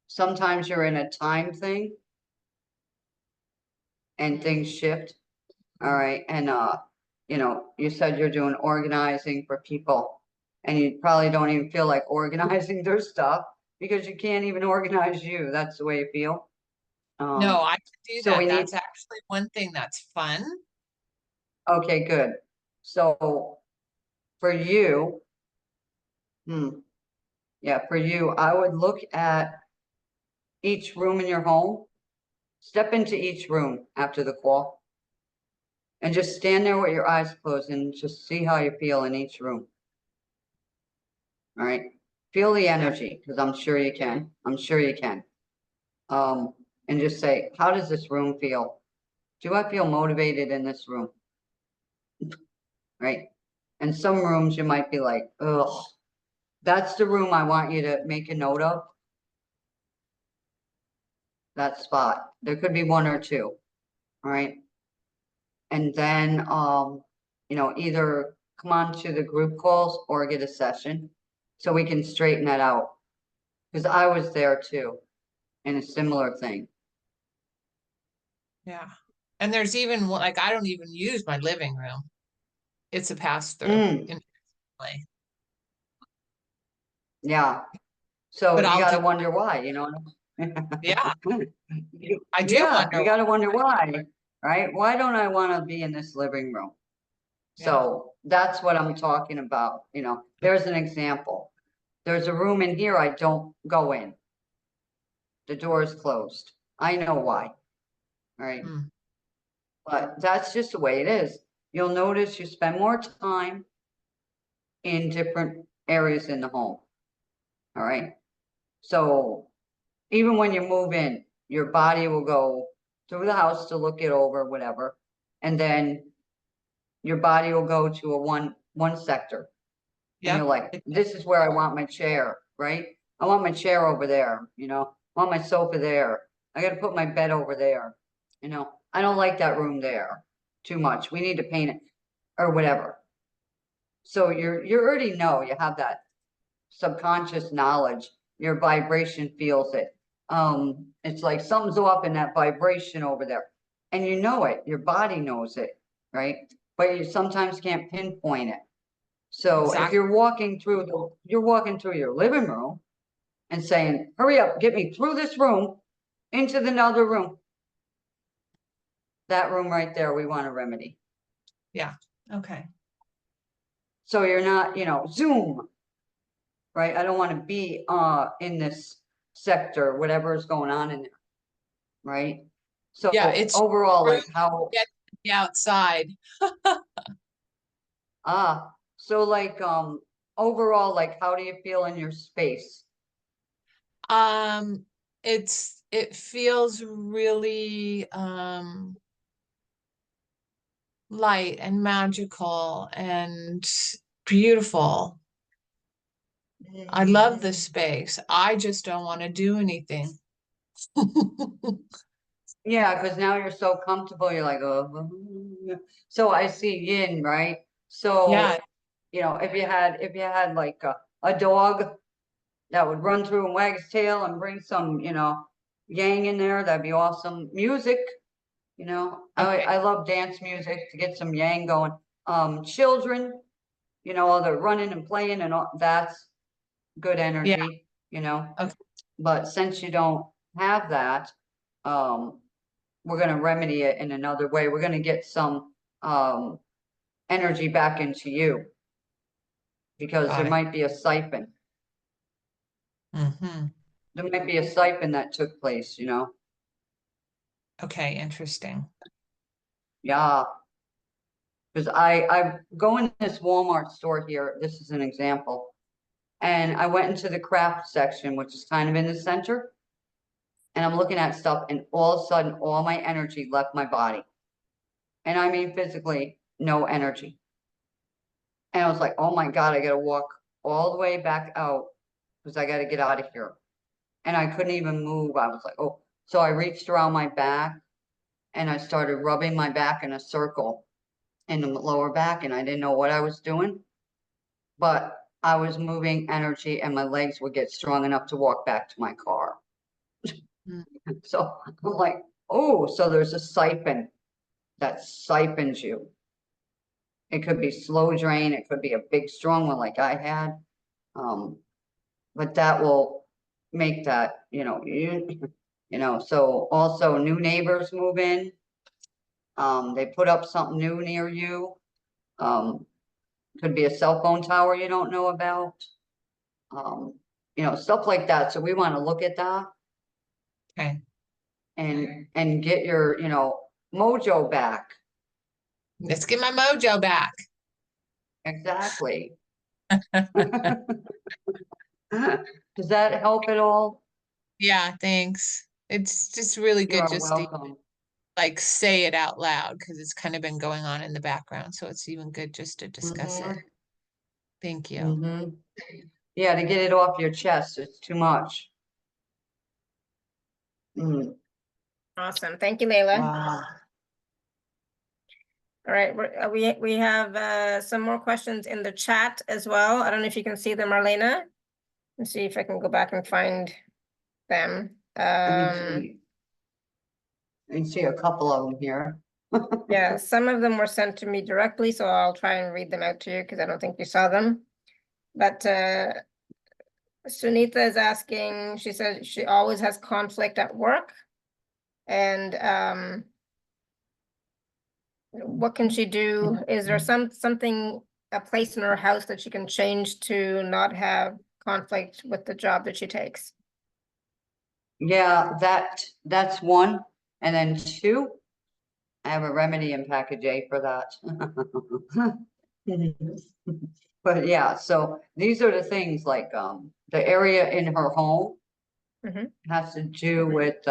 sometimes you're in a time thing and things shift. All right. And you said you're doing organizing for people, and you probably don't even feel like organizing their stuff because you can't even organize you. That's the way you feel. No, I can do So that. we need, That's actually one thing that's fun. okay, good. So for you, yeah, for you, I would look at each room in your home, step into each room after the call, and just stand there with your eyes closed and just see how you feel in each room. All right. feel the energy, because I'm sure you can. I'm sure you can. And just say, how does this room feel? Do I feel motivated in this room? Right? And some rooms you might be like, ugh, that's the room I want you to make a note of. That spot. There could be one or two. All right. And then, you know, either come on to the group calls or get a session so we can straighten that out. Because I was there too in a similar thing. Yeah. And there's even like, I don't even use my living room. It's a pass through. Mm, yeah. So But you I'll got do, to wonder why, you know? yeah, I do Yeah, wonder you got why. to wonder why, right? Why don't I want to be in this living room? Yeah. So that's what I'm talking about. You know, there's an example. There's a room in here I don't go in. The door is closed. I know why. Right. Mm, But that's just the way it is. You'll notice you spend more time in different areas in the home. All right. So even when you move in, your body will go through the house to look it over, whatever. And then your body will go to a one sector. And you're yep. like, this is where I want my chair, right? I want my chair over there, you know, I want my sofa there. I got to put my bed over there. You know, I don't like that room there too much. We need to paint it or whatever. So you already know you have that subconscious knowledge. Your vibration feels it. It's like something's off in that vibration over there. And you know it, your body knows it, right? But you sometimes can't pinpoint it. So if Exactly. you're walking through your living room and saying, hurry up, get me through this room into the other room. That room right there, we want to remedy. Yeah. Okay. So you're not, you know, zoom, right? I don't want to be in this sector, whatever is going on in there, right? So Yeah. It's overall, true. like how, Get the outside. so like overall, like how do you feel in your space? Um, it feels really light and magical and beautiful. I love the space. I just don't want to do anything. Yeah, because now you're so comfortable, you're like, oh. So I see yin, right? Yeah, So, you know, if you had like a dog that would run through and wag his tail and bring some, you know, yang in there, that'd be awesome. Music, you know, okay. I love dance music to get some yang going. Children, you know, they're running and playing and all, that's good Yeah, energy, you know. okay. But since you don't have that, um, we're gonna remedy it in another way. We're gonna get some energy back into you because Got there it. might be a siphon. Mm-hmm. There might be a siphon that took place, you know? Okay, interesting. Yeah. Because I go in this Walmart store here. This is an example. And I went into the craft section, which is kind of in the center. And I'm looking at stuff, and all of a sudden, all my energy left my body. And I mean physically, no energy. And I was like, oh my God, I gotta walk all the way back out because I gotta get out of here. And I couldn't even move. I was like, oh, so I reached around my back and I started rubbing my back in a circle in the lower back, and I didn't know what I was doing, but I was moving energy and my legs would get strong enough to walk back to my car. Mm. So I'm like, oh, so there's a siphon that siphons you. It could be slow drain, it could be a big strong one like I had. But that will make that, you know, you know, so also new neighbors move in. They put up something new near you. Could be a cell phone tower you don't know about. Um, you know, stuff like that. So we want to look at that Okay. and get your, you know, mojo back. Let's get my mojo back. Exactly. Does that help at all? Yeah, thanks. It's just really You good are just to welcome. like say it out loud because it's kind of been going on in the background. So it's even good just to discuss it. Thank you. Mm-hmm. Yeah, to get it off your chest, it's too much. Mm. Awesome. Thank you, Layla. Wow. All right, we have some more questions in the chat as well. I don't know if you can see them, Marlena. Let's see if I can go back and find them. I can see a couple of them here. Yeah, some of them were sent to me directly, so I'll try and read them out to you because I don't think you saw them. But Sunita is asking, she said she always has conflict at work. And what can she do? Is there something, a place in her house that she can change to not have conflict with the job that she takes? Yeah, that's one. And then two, I have a remedy in package A for that. But yeah, so these are the things like the area in her home Mhm. has to do with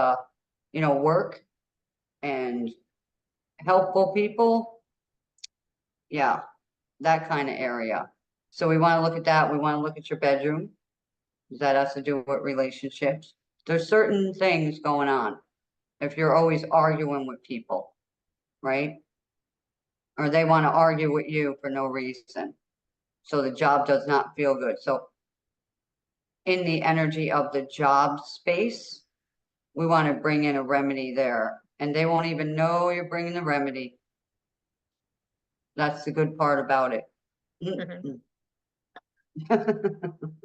work and helpful people. Yeah, that kind of area. So we want to look at that. We want to look at your bedroom. That has to do with relationships. There's certain things going on. If you're always arguing with people, right? Or they want to argue with you for no reason. So the job does not feel good. So in the energy of the job space, we want to bring in a remedy there. And they won't even know you're bringing the remedy. That's the good part about it. Mhm.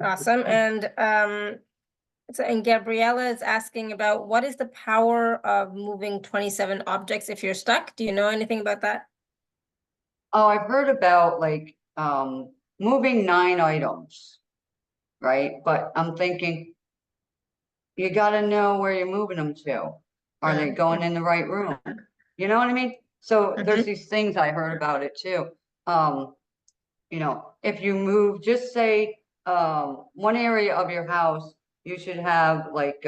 Awesome. And Gabriella is asking about what is the power of moving 27 objects if you're stuck? Do you know anything about that? Oh, I've heard about like moving 9 items, right? But I'm thinking you got to know where you're moving them to. Are they going in the right room? You know what I mean? So there's these things I heard about it too. If you move, just say one area of your house, you should have like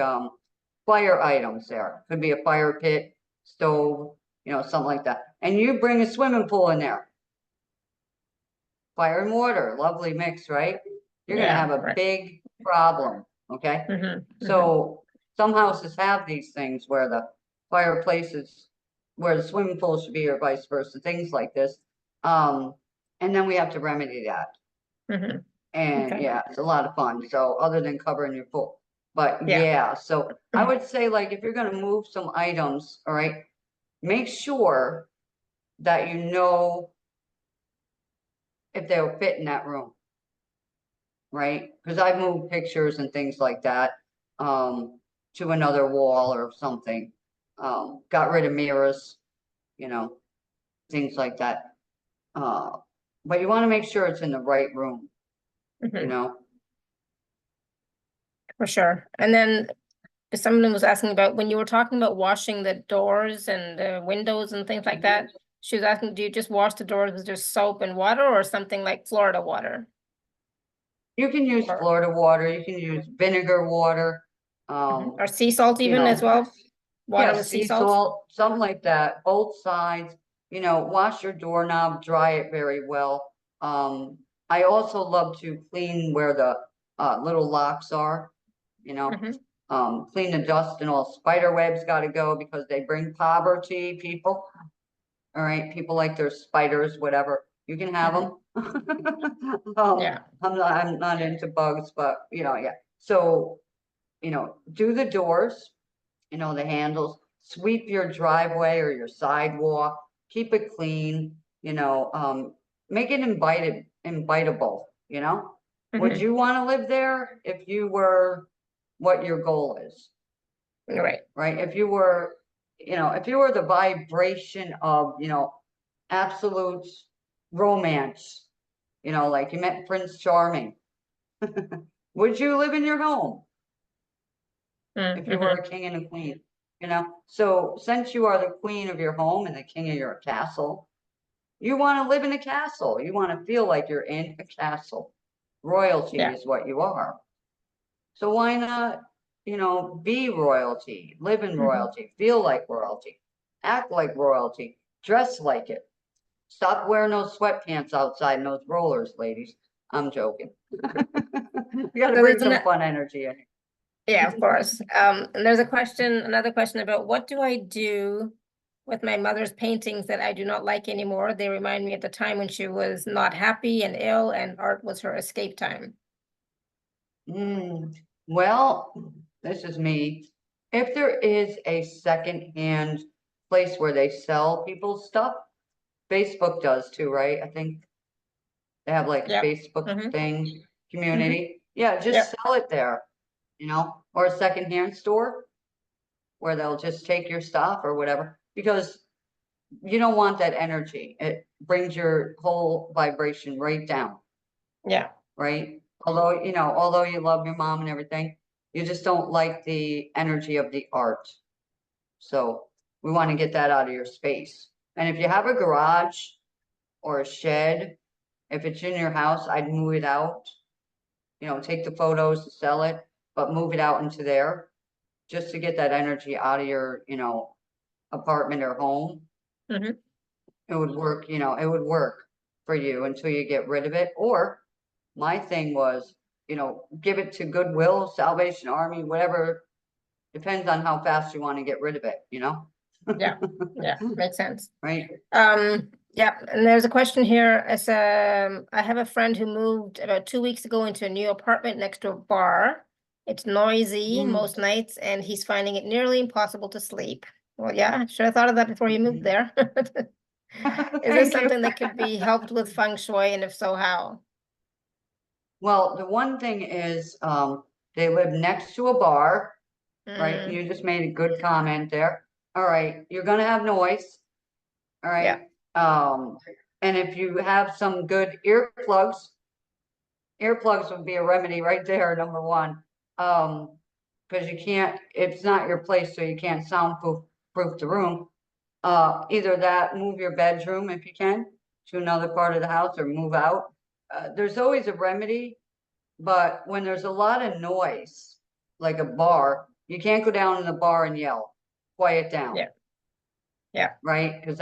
fire items there. Could be a fire pit, stove, something like that. And you bring a swimming pool in there. Fire and water, lovely mix, right? You're gonna have a big problem, okay? So some houses have these things where the fireplaces, where the swimming pool should be or vice versa, things like this. And then we have to remedy that. And Okay. yeah, it's a lot of fun. So other than covering your pool, but Yeah. yeah, so I would say like, if you're gonna move some items, all right, make sure that you know if they'll fit in that room. Right? Because I've moved pictures and things like that to another wall or something. Got rid of mirrors, things like that. But you want to make sure it's in the right room, For sure. And then someone was asking about when you were talking about washing the doors and the windows and things like that. She was asking, do you just wash the doors with just soap and water or something like Florida water? You can use Florida water, you can use vinegar water. Or sea salt even as well? Water with sea salt? Something like that, both sides, wash your doorknob, dry it very well. I also love to clean where the little locks are, clean the dust and all spider webs gotta go because they bring poverty, people. All right, people like their spiders, whatever, you can have them. Yeah. I'm not into bugs, but yeah. So, do the doors, the handles, sweep your driveway or your sidewalk, keep it clean, make it invitable, Would you want to live there if you were what your goal is? Right. Right? If you were the vibration of, absolute romance, like you met Prince Charming, would you live in your home if you were a king and a queen? So since you are the queen of your home and the king of your castle, you want to live in a castle. You want to feel like you're in a castle. Royalty is what you are. So why not, you know, be royalty, live in Mhm. royalty, feel like royalty, act like royalty, dress like it. Stop wearing those sweatpants outside and those rollers, ladies. I'm joking. You gotta So bring there's some an, fun energy in. yeah, of course. And there's another question about what do I do with my mother's paintings that I do not like anymore? They remind me of the time when she was not happy and ill, and art was her escape time. Well, this is me. If there is a secondhand place where they sell people's stuff, Facebook does too, right? I think they have like a Yep. Facebook Mhm. thing, community. Yeah, just Yep. sell it there, you know, or a secondhand store where they'll just take your stuff or whatever, because you don't want that energy. It brings your whole vibration right down, Yeah. right? Although, you know, although you love your mom and everything, you just don't like the energy of the art. So we want to get that out of your space. And if you have a garage or a shed, if it's in your house, I'd move it out. You know, take the photos to sell it, but move it out into there just to get that energy out of your, you know, apartment or home. Mhm. It would work, you know, it would work for you until you get rid of it. Or my thing was, you know, give it to Goodwill, Salvation Army, whatever. Depends on how fast you want to get rid of it, you know? Yeah. Yeah. Makes sense. Right? Yeah, and there's a question here. It's I have a friend who moved about 2 weeks ago into a new apartment next to a bar. It's noisy Mm. most nights, and he's finding it nearly impossible to sleep. Well, yeah, should have thought of that before he moved there. Is this Thank you. something that could be helped with feng shui, and if so, how? Well, the one thing is, they live next to a bar, right? Mm, You just made a good comment there. All right, you're gonna have noise. All yeah, right. And if you have some good earplugs would be a remedy right there, number one. Because you can't, it's not your place, so you can't soundproof the room. Either that, move your bedroom if you can to another part of the house or move out. There's always a remedy, but when there's a lot of noise, like a bar, you can't go down in the bar and yell, quiet down. yeah, yeah, Right? Because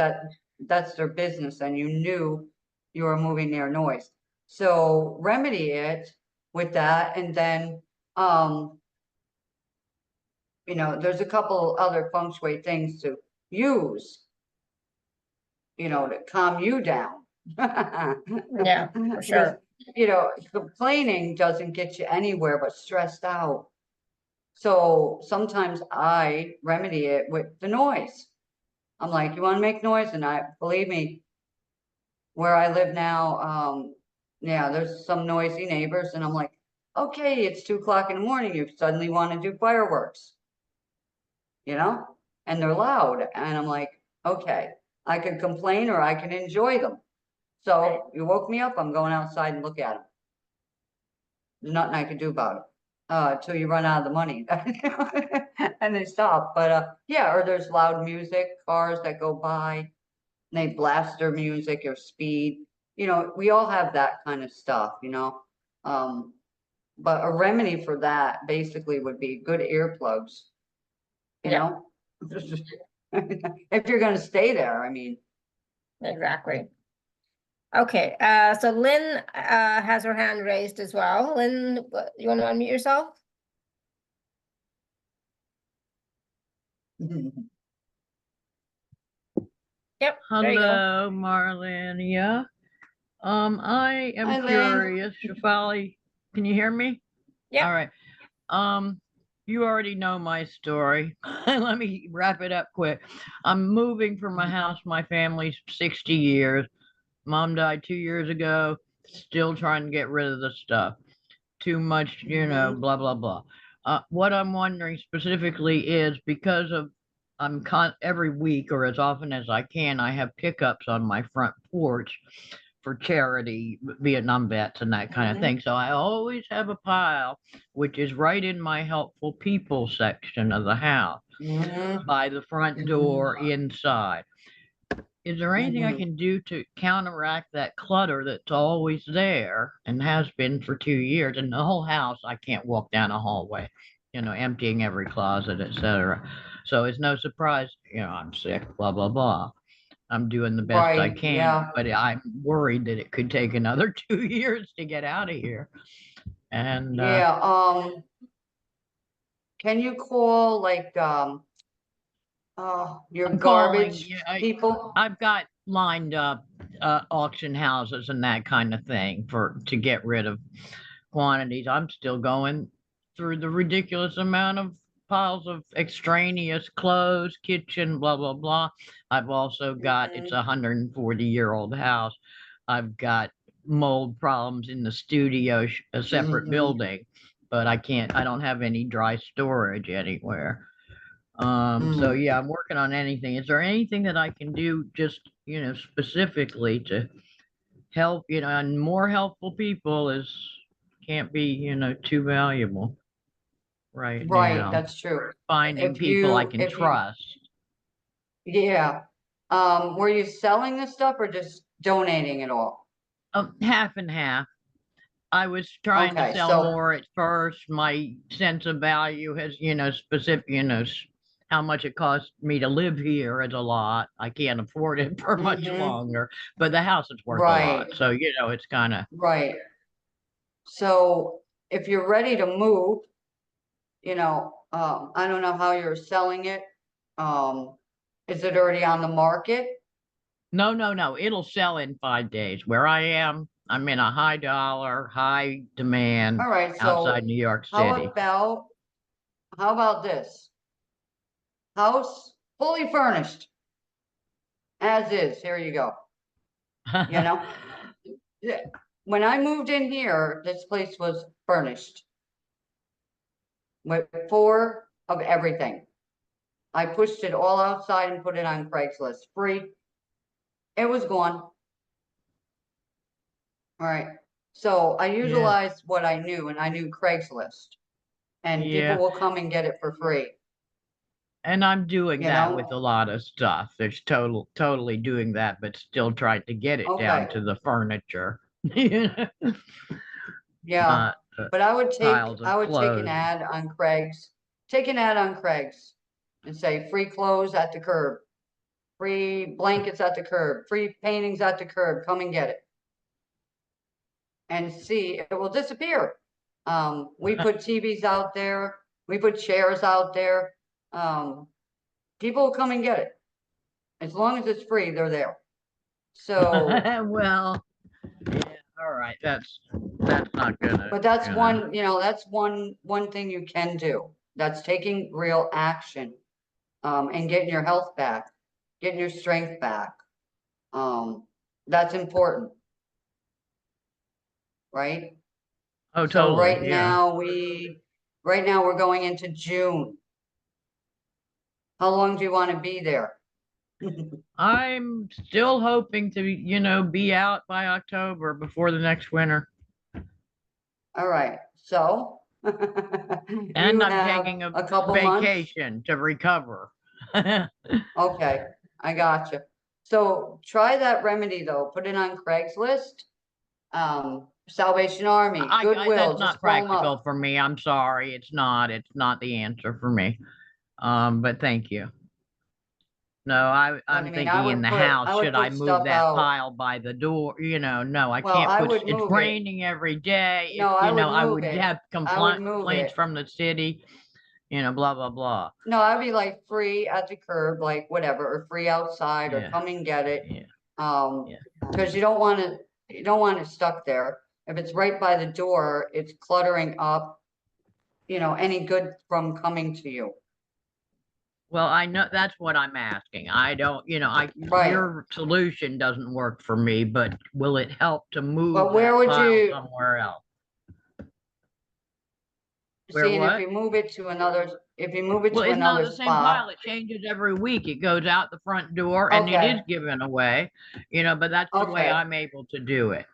that's their business and you knew you were moving their noise. So remedy it with that. And then, you know, there's a couple other feng shui things to use, you know, to calm you down. yeah, for Because, sure. you know, complaining doesn't get you anywhere but stressed out. So sometimes I remedy it with the noise. I'm like, you want to make noise? And believe me, where I live now, yeah, there's some noisy neighbors, and I'm like, okay, it's 2 o'clock in the morning. You suddenly want to do fireworks, you know, and they're loud. And I'm like, okay, I can complain or I can enjoy them. So you woke me up. I'm going outside and look at them. There's nothing I can do about it till you run out of the money and they stop. But yeah, or there's loud music, cars that go by. They blast their music or speed. You know, we all have that kind of stuff, you know. But a remedy for that basically would be good earplugs, you Yeah, know. If you're gonna stay there, I mean. exactly. Okay, so Lynn has her hand raised as well. Lynn, you want to unmute yourself? Yep, there you go. Hello, Marlenea. I Hi, am Lynn. curious, Shefali, can you hear me? Yep. All right. You already know my story. Let me wrap it up quick. I'm moving from my house. My family's 60 years. Mom died 2 years ago. Still trying to get rid of the stuff. Too much, blah, blah, blah. What I'm wondering specifically is because of every week or as often as I can, I have pickups on my front porch for charity, Vietnam vets and that kind of thing. So I always have a pile, which is right in my helpful people section of the house, by the front door inside. Is there anything I Mhm. can do to counteract that clutter that's always there and has been for 2 years? And the whole house, I can't walk down a hallway, emptying every closet, etc. So it's no surprise, I'm sick, blah, blah, blah. I'm doing the best I Right, can, yeah. but I'm worried that it could take another 2 years to get out of here. And Yeah, can you call like, your I'm calling, garbage people? I've got lined up auction houses and that kind of thing to get rid of quantities. I'm still going through the ridiculous amount of piles of extraneous clothes, kitchen, blah, blah, blah. I've also got, it's a 140-year-old house. I've got mold problems in the studio, a separate Mhm. building, but I don't have any dry storage anywhere. So Mm. yeah, I'm working on anything. Is there anything that I can do just, specifically to help, and more helpful people can't be, too valuable right Right, now. that's true. Finding people I can If you, trust. yeah. Were you selling this stuff or just donating it all? Half and half. I was trying to Okay, sell so, more at first. My sense of value has, specific, how much it costs me to live here is a lot. I can't afford it for much mhm, longer, but the house is worth a right, lot. So, it's kind of, right. So if you're ready to move, I don't know how you're selling it. Is it already on the market? no, no, no. It'll sell in 5 days. Where I am, I'm in a high dollar, high demand All right, outside so New York how City. about, how about this? House fully furnished, as is, here you go, you know? Yeah, when I moved in here, this place was furnished with four of everything. I pushed it all outside and put it on Craigslist, free. It was gone. All right, so I Yeah, utilized what I knew, and I knew Craigslist. And people yeah. will come and get it for free, And I'm doing you that with a know? lot of stuff. There's totally doing that, but still trying to get it down Okay, to the furniture, you know, yeah, not but piles of I would take an clothes. ad on Craig's, take an ad on Craig's and say free clothes at the curb, free blankets at the curb, free paintings at the curb, come and get it. And see, it will disappear. We put TVs out there, we put chairs out there. People will come and get it. As long as it's free, they're there. So, Well, yeah, all right. That's not gonna, but that's one, that's one thing you can do. That's taking real action, and getting your health back, getting your strength back. That's important, right? Oh, So totally. Yeah. right now we're going into June. How long do you want to be there? I'm still hoping to, be out by October before the next winter. All right, so And you I'm have taking a a couple months. vacation to recover. Okay, I gotcha. So try that remedy though, put it on Craigslist, Salvation Army, Goodwill, That's just not call them practical up. for me. I'm sorry. It's not the answer for me. But thank you. No, I I'm mean, I thinking in would the put, house, I would should I put move stuff that out. pile by the door? No, I Well, can't I put, would it's move it. raining every day. No, I would I move would it. have I would move complaints it. from the city, blah, blah, blah. No, I'd be like free at the curb, like whatever, or free outside, or Yeah, come and get it. yeah, Um, yeah. because you don't want it stuck there. If it's right by the door, it's cluttering up, any good from coming to you. Well, I know that's what I'm asking. I don't, Right. your solution doesn't work for me, but will it help to move But where that would pile you somewhere else? Where see, and what? if you move it Well, to it's not another the same pile. spot, It changes every week. It goes out the front door and it is okay, given away, but that's the way okay. I'm able to do it,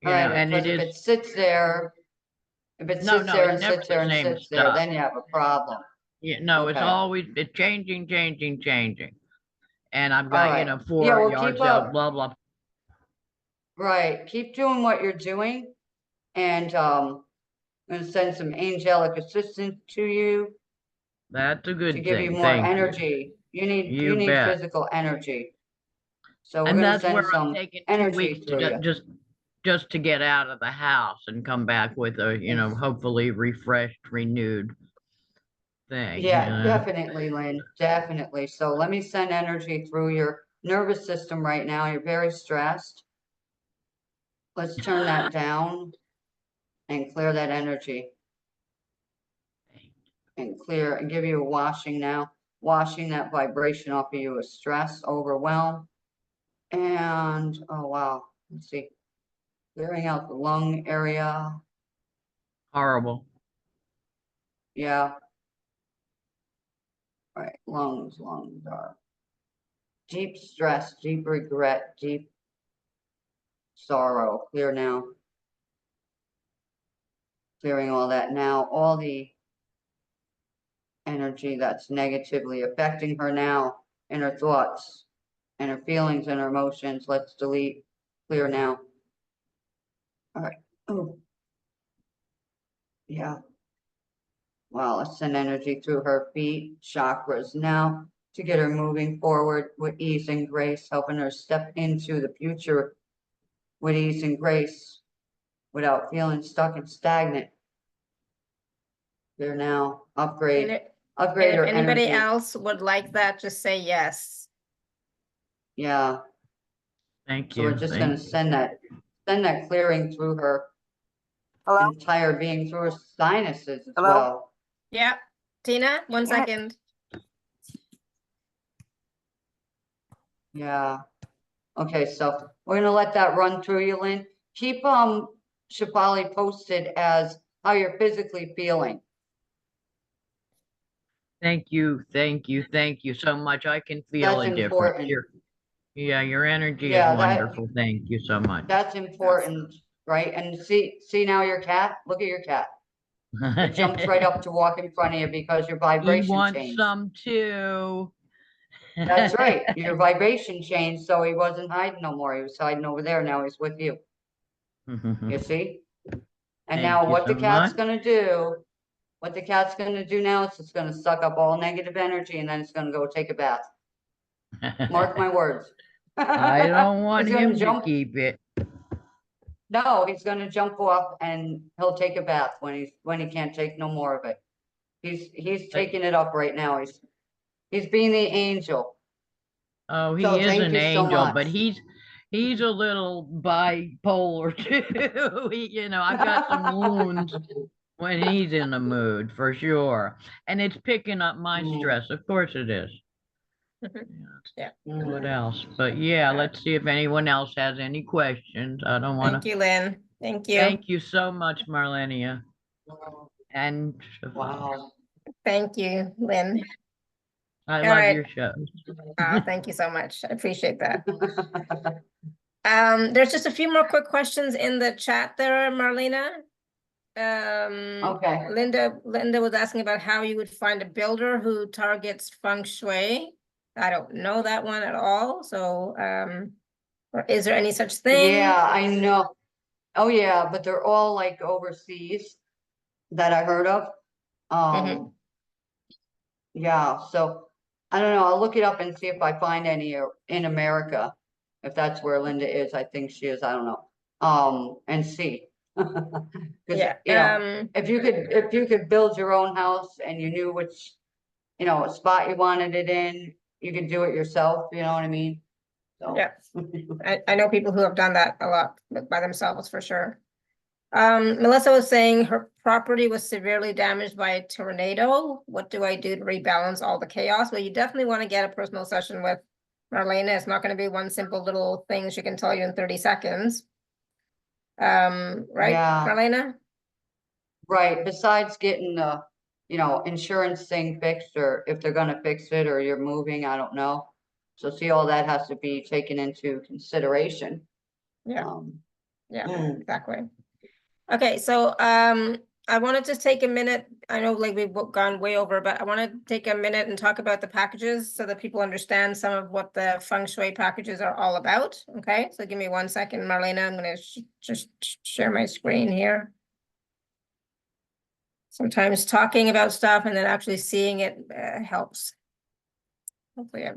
All right, and it because is, if it no, sits no, there it's and never sits the there and same sits there, stuff. then you have a problem. Yeah, no, Okay, it's changing. and I've got, right. you know, Yeah, 4 well, yard keep sales, up. blah, blah. Right, keep doing what you're doing, and I'm gonna send some angelic assistance to you That's a to good give you thing. more Thank you. energy. You You need bet. physical energy. So we're And gonna that's where send I'm some taking 2 energy weeks to through you. just to get out of the house and come back with a, you know, Yes. hopefully refreshed, renewed thing. You Yeah, know? definitely, Lynn, definitely. So let me send energy through your nervous system right now. You're very stressed. Let's turn that down and clear that energy. And clear and give you a washing now, washing that vibration off of you with stress, overwhelm. And oh wow, let's see, clearing out the lung area. Horrible. Yeah. Right, lungs are deep stress, deep regret, deep sorrow. Clear now. Clearing all that now, all the energy that's negatively affecting her now in her thoughts and her feelings and her emotions. Let's delete, clear now. All right. Oh. Yeah. Wow, let's send energy through her feet, chakras now to get her moving forward with ease and grace, helping her step into the future with ease and grace without feeling stuck and stagnant. They're now And upgrade if her anybody energy. else would like that, just say yes. Yeah. Thank So you. we're just Thank gonna send that clearing through her entire being, through her sinuses as well. Yeah. Tina, 1 second. Yeah. Okay, so we're gonna let that run through you, Lynn. Keep Shefali posted as how you're physically feeling. Thank you. Thank you. Thank you so much. I can feel That's a difference. important. Your energy is Yeah, wonderful. Thank you so much. that's important, right? And see now your cat. Look at your cat. It jumps right up to walk in front of you because your He vibration wants changed. some too. That's right. Your vibration changed, so he wasn't hiding no more. He was hiding over there. Now he's with you. You see? And Thank now you what the so cat's much. gonna do, what the cat's gonna do now is it's gonna suck up all negative energy and then it's gonna go take a bath. Mark my words. I don't want He's gonna him to jump. keep it. No, he's gonna jump off and he'll take a bath when he can't take no more of it. He's taking it up right now. He's being the angel. Oh, So he is thank an you so angel, but much. he's a little bipolar too. You know, I've got some wounds when he's in the mood for sure. And it's picking up my stress. Of course it is. Yeah. What else? But yeah, let's see if anyone else has any questions. I don't want Thank to. you, Lynn. Thank you. Thank you so much, Marlenia. And Wow. Thank you, Lynn. I All love right. your show. Thank you so much. I appreciate that. There's just a few more quick questions in the chat there, Marlena. Okay. Linda was asking about how you would find a builder who targets Feng Shui. I don't know that one at all. So, or is there any such thing? Yeah, I know. Oh yeah, but they're all like overseas that I heard of. Mhm. Yeah, so I don't know. I'll look it up and see if I find any in America. If that's where Linda is, I think she is. I don't know. And see. Because Yeah. you know, if you could build your own house and you knew which, you know, spot you wanted it in, you could do it yourself, you know what I mean? So Yeah. I know people who have done that a lot by themselves for sure. Melissa was saying her property was severely damaged by a tornado. What do I do to rebalance all the chaos? Well, you definitely want to get a personal session with Marlena. It's not going to be one simple little thing she can tell you in 30 seconds. Right, yeah, Marlena? right. Besides getting the, you know, insurance thing fixed, or if they're gonna fix it, or you're moving, I don't know. So see, all that has to be taken into consideration. Yeah. Um, Yeah, mm, exactly. Okay, so I wanted to take a minute. I know like we've gone way over, but I want to take a minute and talk about the packages so that people understand some of what the Feng Shui packages are all about. Okay, so give me 1 second, Marlena. I'm going to just share my screen here. Sometimes talking about stuff and then actually seeing it helps. Hopefully, all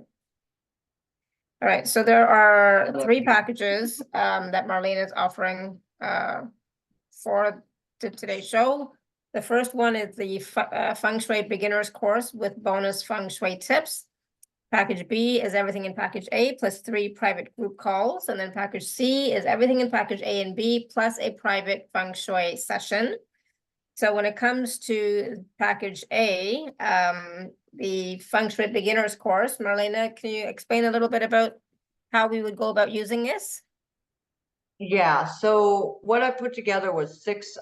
right. So there are 3 packages that Marlena is offering for today's show. The first one is the Feng Shui beginners course with bonus Feng Shui tips. Package B is everything in package A plus 3 private group calls. And then package C is everything in package A and B plus a private Feng Shui session. So when it comes to package A, the Feng Shui beginners course, Marlena, can you explain a little bit about how we would go about using this? Yeah, so what I put together was 6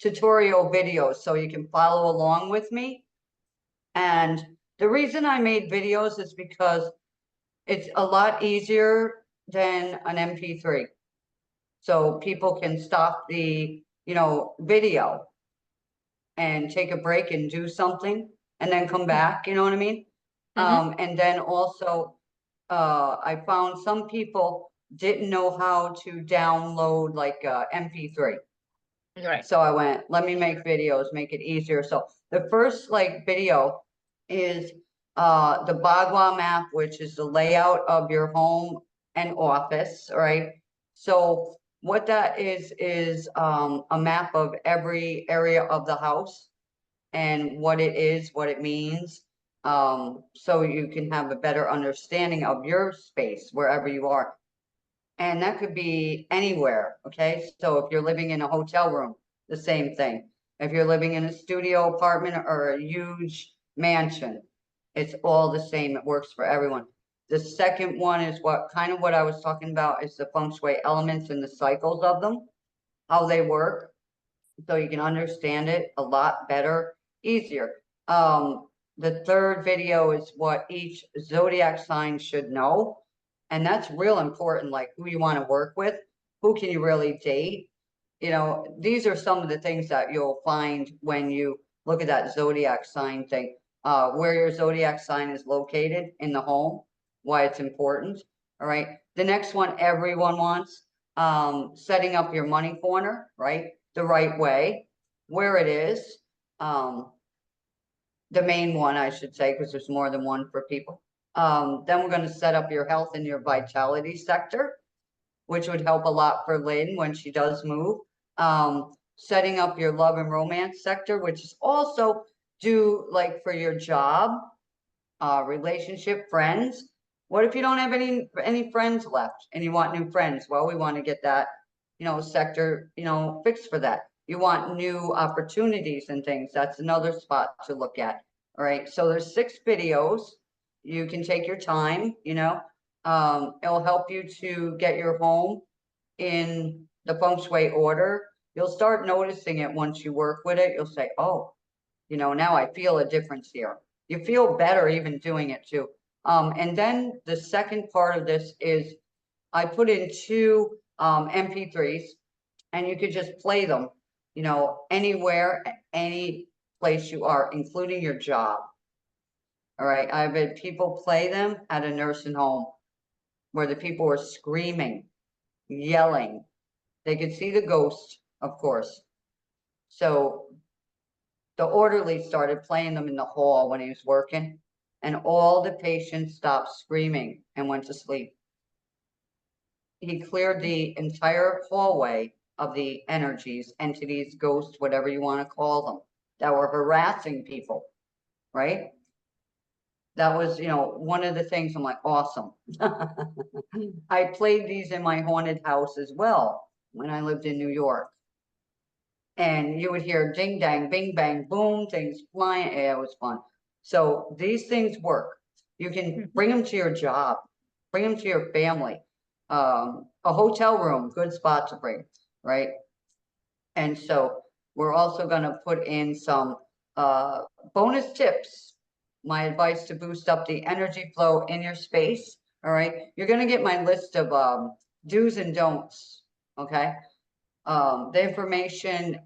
tutorial videos so you can follow along with me. And the reason I made videos is because it's a lot easier than an MP3. So people can stop the, video and take a break and do something and then come back, you know what I mean? And then also, I found some people didn't know how to download like MP3. Right. So I went, let me make videos, make it easier. So the first like video is the Bagua map, which is the layout of your home and office, right? So what that is a map of every area of the house and what it is, what it means. So you can have a better understanding of your space wherever you are. And that could be anywhere, okay? So if you're living in a hotel room, the same thing. If you're living in a studio apartment or a huge mansion, it's all the same. It works for everyone. The second one is what I was talking about is the Feng Shui elements and the cycles of them, how they work, so you can understand it a lot better, easier. The third video is what each zodiac sign should know. And that's real important, like who you want to work with, who can you really date? These are some of the things that you'll find when you look at that zodiac sign thing, where your zodiac sign is located in the home, why it's important. All right. The next one everyone wants, setting up your money corner, right? The right way, where it is. The main one, I should say, because there's more than one for people. Then we're going to set up your health and your vitality sector, which would help a lot for Lynn when she does move. Setting up your love and romance sector, which is also do like for your job, relationship, friends. What if you don't have any friends left and you want new friends? Well, we want to get that, sector, fixed for that. You want new opportunities and things. That's another spot to look at. All right. So there's 6 videos. You can take your time, it'll help you to get your home in the Feng Shui order. You'll start noticing it once you work with it. You'll say, oh, now I feel a difference here. You feel better even doing it too. And then the second part of this is I put in 2 MP3s and you could just play them, anywhere, any place you are, including your job. All right. I've had people play them at a nursing home where the people were screaming, yelling. They could see the ghost, of course. So the orderly started playing them in the hall when he was working, and all the patients stopped screaming and went to sleep. He cleared the entire hallway of the energies, entities, ghosts, whatever you want to call them, that were harassing people, right? That was, one of the things I'm like, awesome. I played these in my haunted house as well when I lived in New York. And you would hear ding, dang, bing, bang, boom, things flying. Yeah, it was fun. So these things work. You can bring them to your job, bring them to your family. A hotel room, good spot to bring, right? And so we're also going to put in some bonus tips. My advice to boost up the energy flow in your space. All right. You're going to get my list of do's and don'ts. Okay. The information,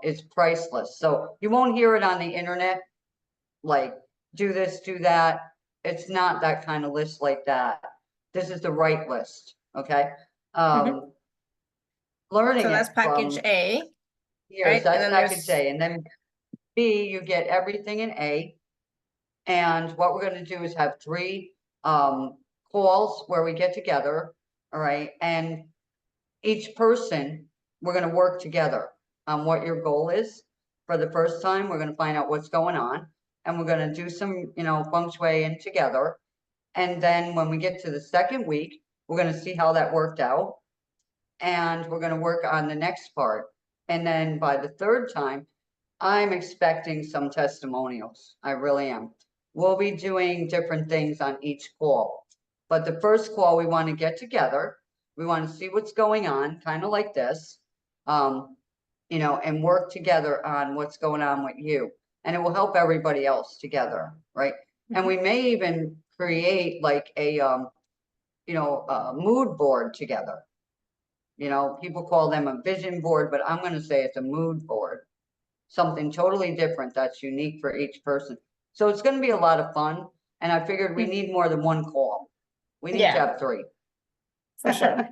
is priceless. So you won't hear it on the internet, like, do this, do that. It's not that kind of list like that. This is the right list, okay? Learning So that's it package from A, here, right? so And that's then package there's- A, and then B, you get everything in A. And what we're gonna do is have 3 calls where we get together, all right? And each person, we're gonna work together on what your goal is. For the first time, we're gonna find out what's going on, and we're gonna do some, Feng Shui in together. And then when we get to the second week, we're gonna see how that worked out. And we're gonna work on the next part. And then by the third time, I'm expecting some testimonials. I really am. We'll be doing different things on each call. But the first call, we want to get together. We want to see what's going on, kind of like this, and work together on what's going on with you. And it will help everybody else together, right? And we may even create like a mood board together. People call them a vision board, but I'm going to say it's a mood board. Something totally different that's unique for each person. So it's going to be a lot of fun. And I figured we need more than 1 call. We need to Yeah. have 3. For sure.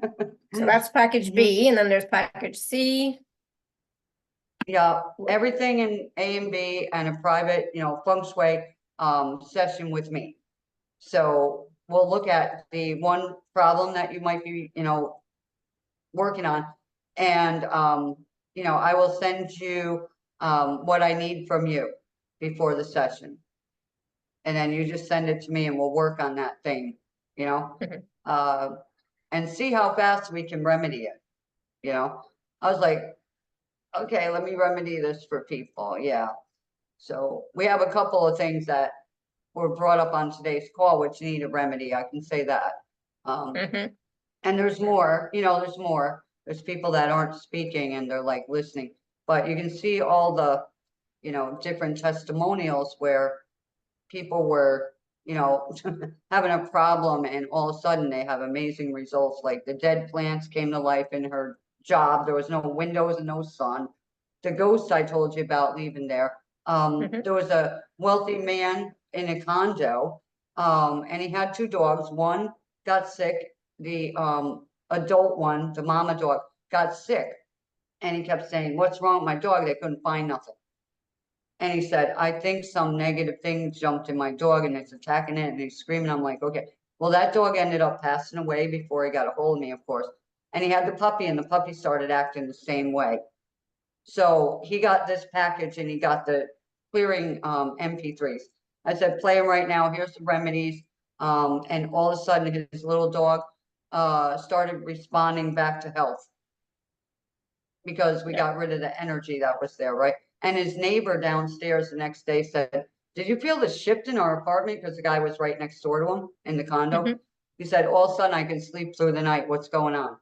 So that's package B, and then there's package C. Yeah, everything in A and B, and a private, Feng Shui session with me. So we'll look at the one problem that you might be, working on. And, I will send you what I need from you before the session. And then you just send it to me and we'll work on that thing, and see how fast we can remedy it. I was like, okay, let me remedy this for people. Yeah. So we have a couple of things that were brought up on today's call, which need a remedy. I can say that. And there's more, there's more. There's people that aren't speaking and they're like listening, but you can see all the, different testimonials where people were, having a problem and all of a sudden they have amazing results. Like the dead plants came to life in her job. There was no windows and no sun. The ghost I told you about leaving there. There was a wealthy man in a condo, and he had 2 dogs. One got sick. The adult one, the mama dog, got sick. And he kept saying, "What's wrong with my dog?" They couldn't find nothing. And he said, "I think some negative thing jumped in my dog and it's attacking it," and he's screaming. I'm like, okay. Well, that dog ended up passing away before he got a hold of me, of course. And he had the puppy, and the puppy started acting the same way. So he got this package and he got the clearing MP3s. I said, play them right now. Here's the remedies. And all of a sudden his little dog started responding back to health because we got rid of the energy that was there, right? And his neighbor downstairs the next day said, "Did you feel the shift in our apartment?" Because the guy was right next door to him in the condo. He said, "All of a sudden I can sleep through the night. What's going on?"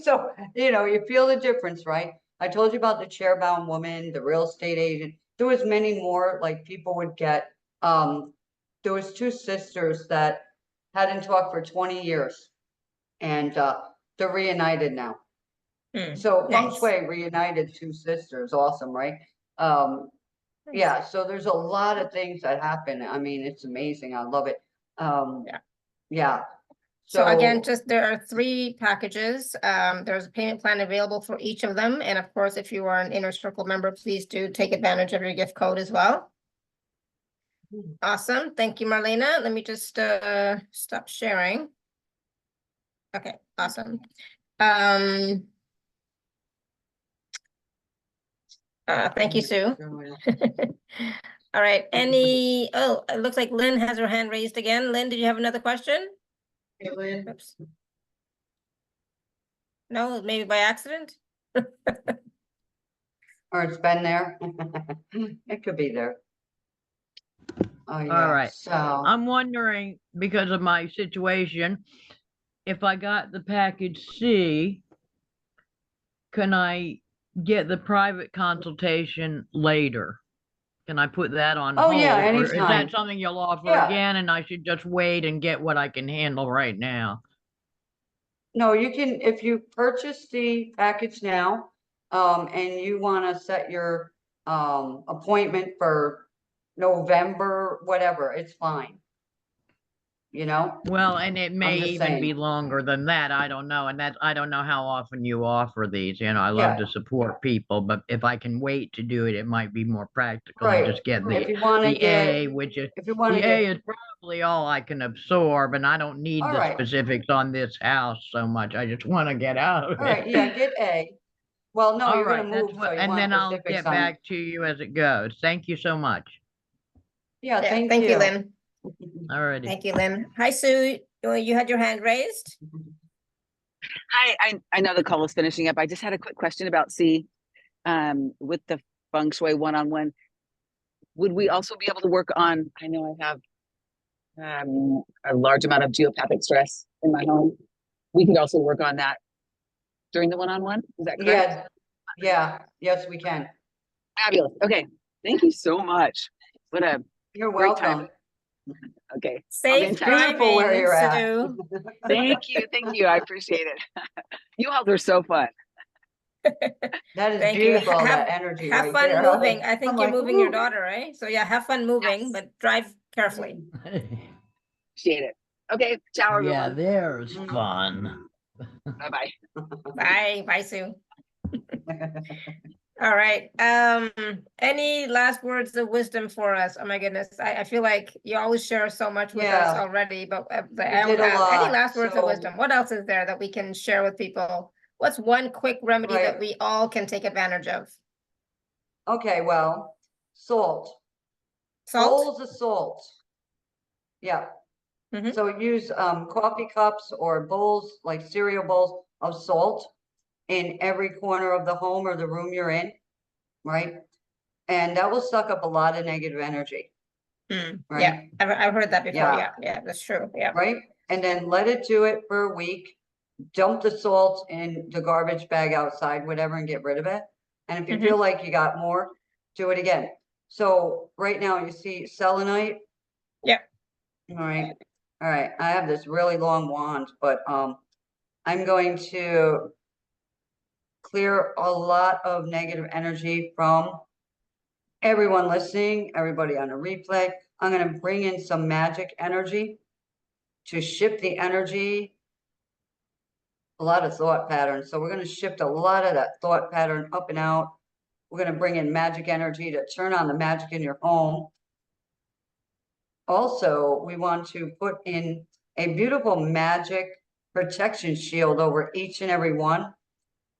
So, you feel the difference, right? I told you about the chair-bound woman, the real estate agent. There was many more, like people would get, there was 2 sisters that hadn't talked for 20 years and they're reunited now. So Feng Nice. Shui reunited 2 sisters. Awesome, right? Yeah, so there's a lot of things that happen. I mean, it's amazing. I love it. Yeah. So again, just there are 3 packages. There's a payment plan available for each of them. And of course, if you are an Inner Circle member, please do take advantage of your gift code as well. Awesome. Thank you, Marlena. Let me just stop sharing. Okay, awesome. Thank you, Sue. All right, oh, it looks like Lynn has her hand raised again. Lynn, did you have another question? Hey, Lynn. Oops. No, maybe by accident? Or it's been there. It could be there. Oh, yeah. All right. So I'm wondering, because of my situation, if I got the package C, can I get the private consultation later? Can I put that on Oh, hold? yeah, Or is anytime. that something you'll offer Yeah. again and I should just wait and get what I can handle right now? No, you can, if you purchase the package now, and you wanna set your, appointment for November, whatever, it's fine. You know, Well, and it may just even be saying. longer than that. I don't know. And that I don't know how often you offer these. You know, I love Yeah. to support people, but if I can wait to do it, it might be more practical and right, just get if you wanna the A, which is if you wanna the A get, is probably all I can absorb, and I don't need all the right, specifics on this house so much. I just want to get out of all right, it. yeah, get A. Well, no, All you're gonna right, that's move, so what, you and want then I'll specifics get on, back to you as it goes. Thank you so much. yeah, Yeah, thank thank you, you. Lynn. All righty. Thank you, Lynn. Hi, Sue. You had your hand raised? Hi, I know the call is finishing up. I just had a quick question about C, with the Feng Shui one-on-one. Would we also be able to work on, I know I have a large amount of geopathic stress in my home. We could also work on that during the one-on-one. Is that correct? Yeah, yes, we can. Fabulous. Okay. Thank you so much. What a You're great time. welcome. Okay. Safe Beautiful where driving, you're at. Sue. Thank you. Thank you. I appreciate it. You all are so fun. That is Thank you. beautiful, that energy Have right fun there. moving. I I'm think you're like, moving your "Ooh." daughter, right? So yeah, have fun moving, Yes. but drive carefully. Appreciate it. Okay. Ciao, Yeah, everyone. there's Mhm. fun. Bye-bye. Bye, bye, Sue. All right. Any last words of wisdom for us? Oh my goodness. I feel like you always share so much with us Yeah. already, but I You always did a ask, any lot, last words of so- wisdom? What else is there that we can share with people? What's one quick remedy that Right. we all can take advantage of? Okay, well, salt. Salt? Bowls of salt. Yeah. Mhm. So use coffee cups or bowls, like cereal bowls of salt in every corner of the home or the room you're in, right? And that will suck up a lot of negative energy, Mm, right? yeah, I've heard that before. Yeah. Yeah, that's true. Yeah. Right? And then let it do it for a week. Dump the salt in the garbage bag outside, whatever, and get rid of it. And if you Mhm. feel like you got more, do it again. So right now you see selenite. Yep. All right. All right. I have this really long wand, but I'm going to clear a lot of negative energy from everyone listening, everybody on a replay. I'm going to bring in some magic energy to shift the energy, a lot of thought patterns. So we're going to shift a lot of that thought pattern up and out. We're going to bring in magic energy to turn on the magic in your home. Also, we want to put in a beautiful magic protection shield over each and every one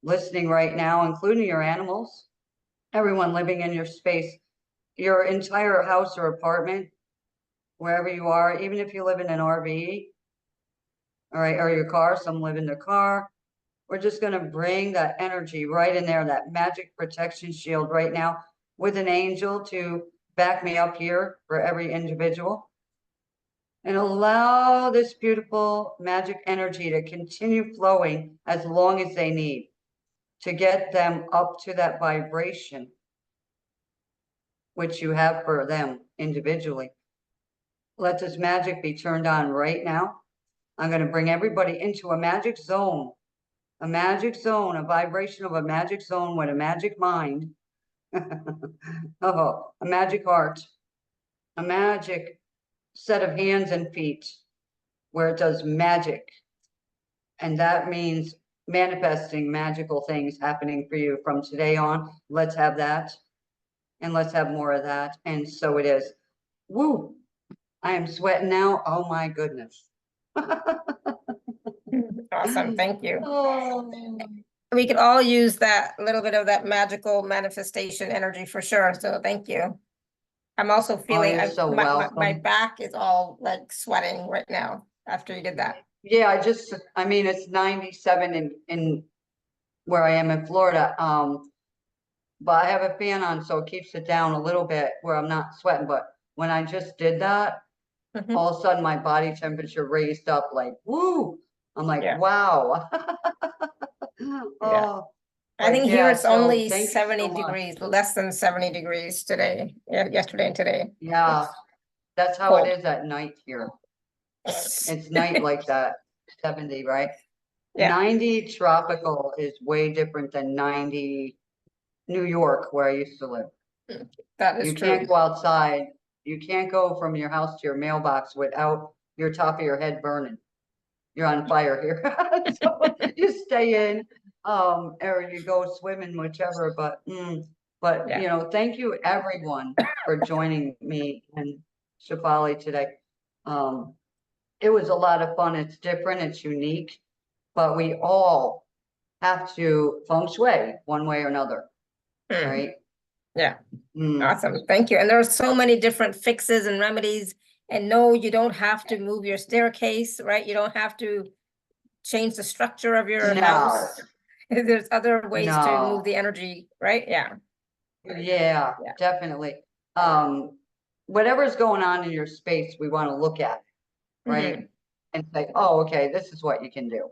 listening right now, including your animals, everyone living in your space, your entire house or apartment, wherever you are, even if you live in an RV, all right, or your car, some live in their car. We're just going to bring that energy right in there, that magic protection shield right now with an angel to back me up here for every individual. And allow this beautiful magic energy to continue flowing as long as they need to get them up to that vibration, which you have for them individually. Let this magic be turned on right now. I'm going to bring everybody into a magic zone, a vibration of a magic zone with a magic mind, oh, a magic heart, a magic set of hands and feet where it does magic. And that means manifesting magical things happening for you from today on. Let's have that. And let's have more of that. And so it is. Woo! I am sweating now. Oh my goodness. Awesome. Thank you. Oh. We could all use that little bit of that magical manifestation energy for sure. So thank you. I'm also feeling you're so my welcome. back is all like sweating right now after you did that. Yeah, I mean, it's 97 in where I am in Florida. But I have a fan on, so it keeps it down a little bit where I'm not sweating. But when I just did that, Mhm. all of a sudden my body temperature raised up like, woo! I'm like, Yeah. wow. Oh, I think but here yeah, it's so only thank you 70 so much. degrees, less than 70 degrees today, yesterday and today. Yeah, that's how Cold. it is at night here. It's night like that, 70, right? Yeah. 90 tropical is way different than 90 New York, where I used to live. That is You true. can't go outside. You can't go from your house to your mailbox without your top of your head burning. You're on fire here. So you stay in, or you go swimming, whichever, but Yeah. you know, thank you everyone for joining me and Shefali today. It was a lot of fun. It's different, it's unique, but we all have to feng shui one way or another, Mm. right? Yeah. Mm. Awesome. Thank you. And there are so many different fixes and remedies. And no, you don't have to move your staircase, right? You don't have to change the structure of your No. house. There's other ways to No. move the energy, right? Yeah. Yeah, Yeah. definitely. Whatever's going on in your space, we want to look at, right? Mhm. And say, oh, okay, this is what you can do.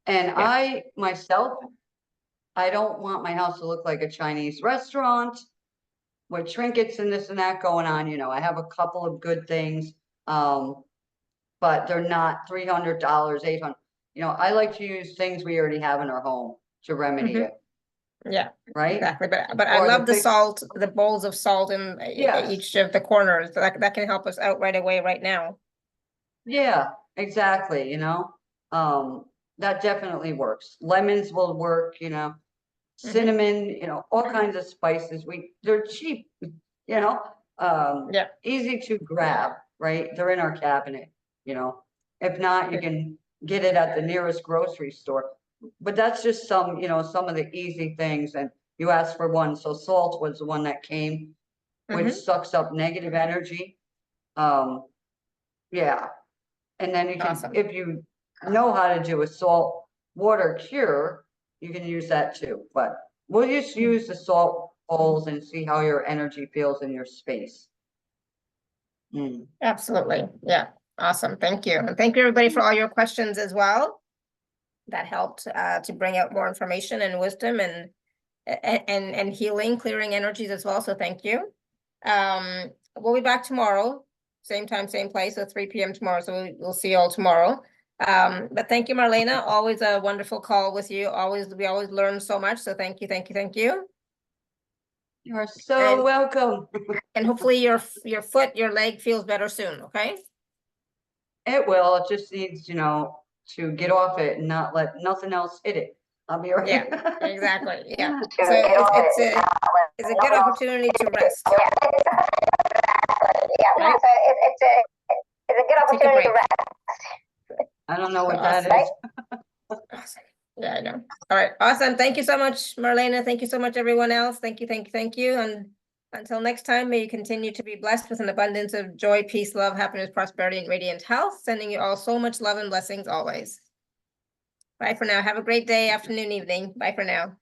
And Yeah. I myself, I don't want my house to look like a Chinese restaurant with trinkets and this and that going on. You know, I have a couple of good things, but they're not $300, $800. You know, I like to use things we already have in our home to remedy Mhm. it, Yeah, right? exactly. But I Or love the fix- salt, the bowls of salt in Yes. each of the corners. That can help us out right away, right now. Yeah, exactly, you know, that definitely works. Lemons will work, you know, cinnamon, you know, all kinds of spices. They're cheap, you know, Yeah. easy to grab, right? They're in our cabinet, you know. If not, you can get it at the nearest grocery store. But that's just some, you know, some of the easy things. And you asked for one, so salt was the one that came, which Mhm. sucks up negative energy. Yeah. And then you can, Awesome. if you know how to do a salt water cure, you can use that too. But we'll just use the salt bowls and see how your energy feels in your space. Mm. Absolutely. Yeah. Awesome. Thank you. And thank you everybody for all your questions as well. That helped to bring out more information and wisdom and healing, clearing energies as well. So thank you. We'll be back tomorrow, same time, same place, so 3 p.m. tomorrow. So we'll see you all tomorrow. But thank you, Marlena. Always a wonderful call with you. We always learn so much. So thank you, thank you, thank you. You are so And- welcome. And hopefully your foot, your leg feels better soon. Okay. It will. It just needs, you know, to get off it and not let nothing else hit it. I'll be right. Yeah, exactly. Yeah. So it's a good opportunity to rest. Right? It's a good Take a opportunity to break. rest. I don't know what Awesome. that is. Awesome. Yeah, I know. All right. Awesome. Thank you so much, Marlena. Thank you so much, everyone else. Thank you, thank you, thank you. And until next time, may you continue to be blessed with an abundance of joy, peace, love, happiness, prosperity, and radiant health. Sending you all so much love and blessings always. Bye for now. Have a great day, afternoon, evening. Bye for now.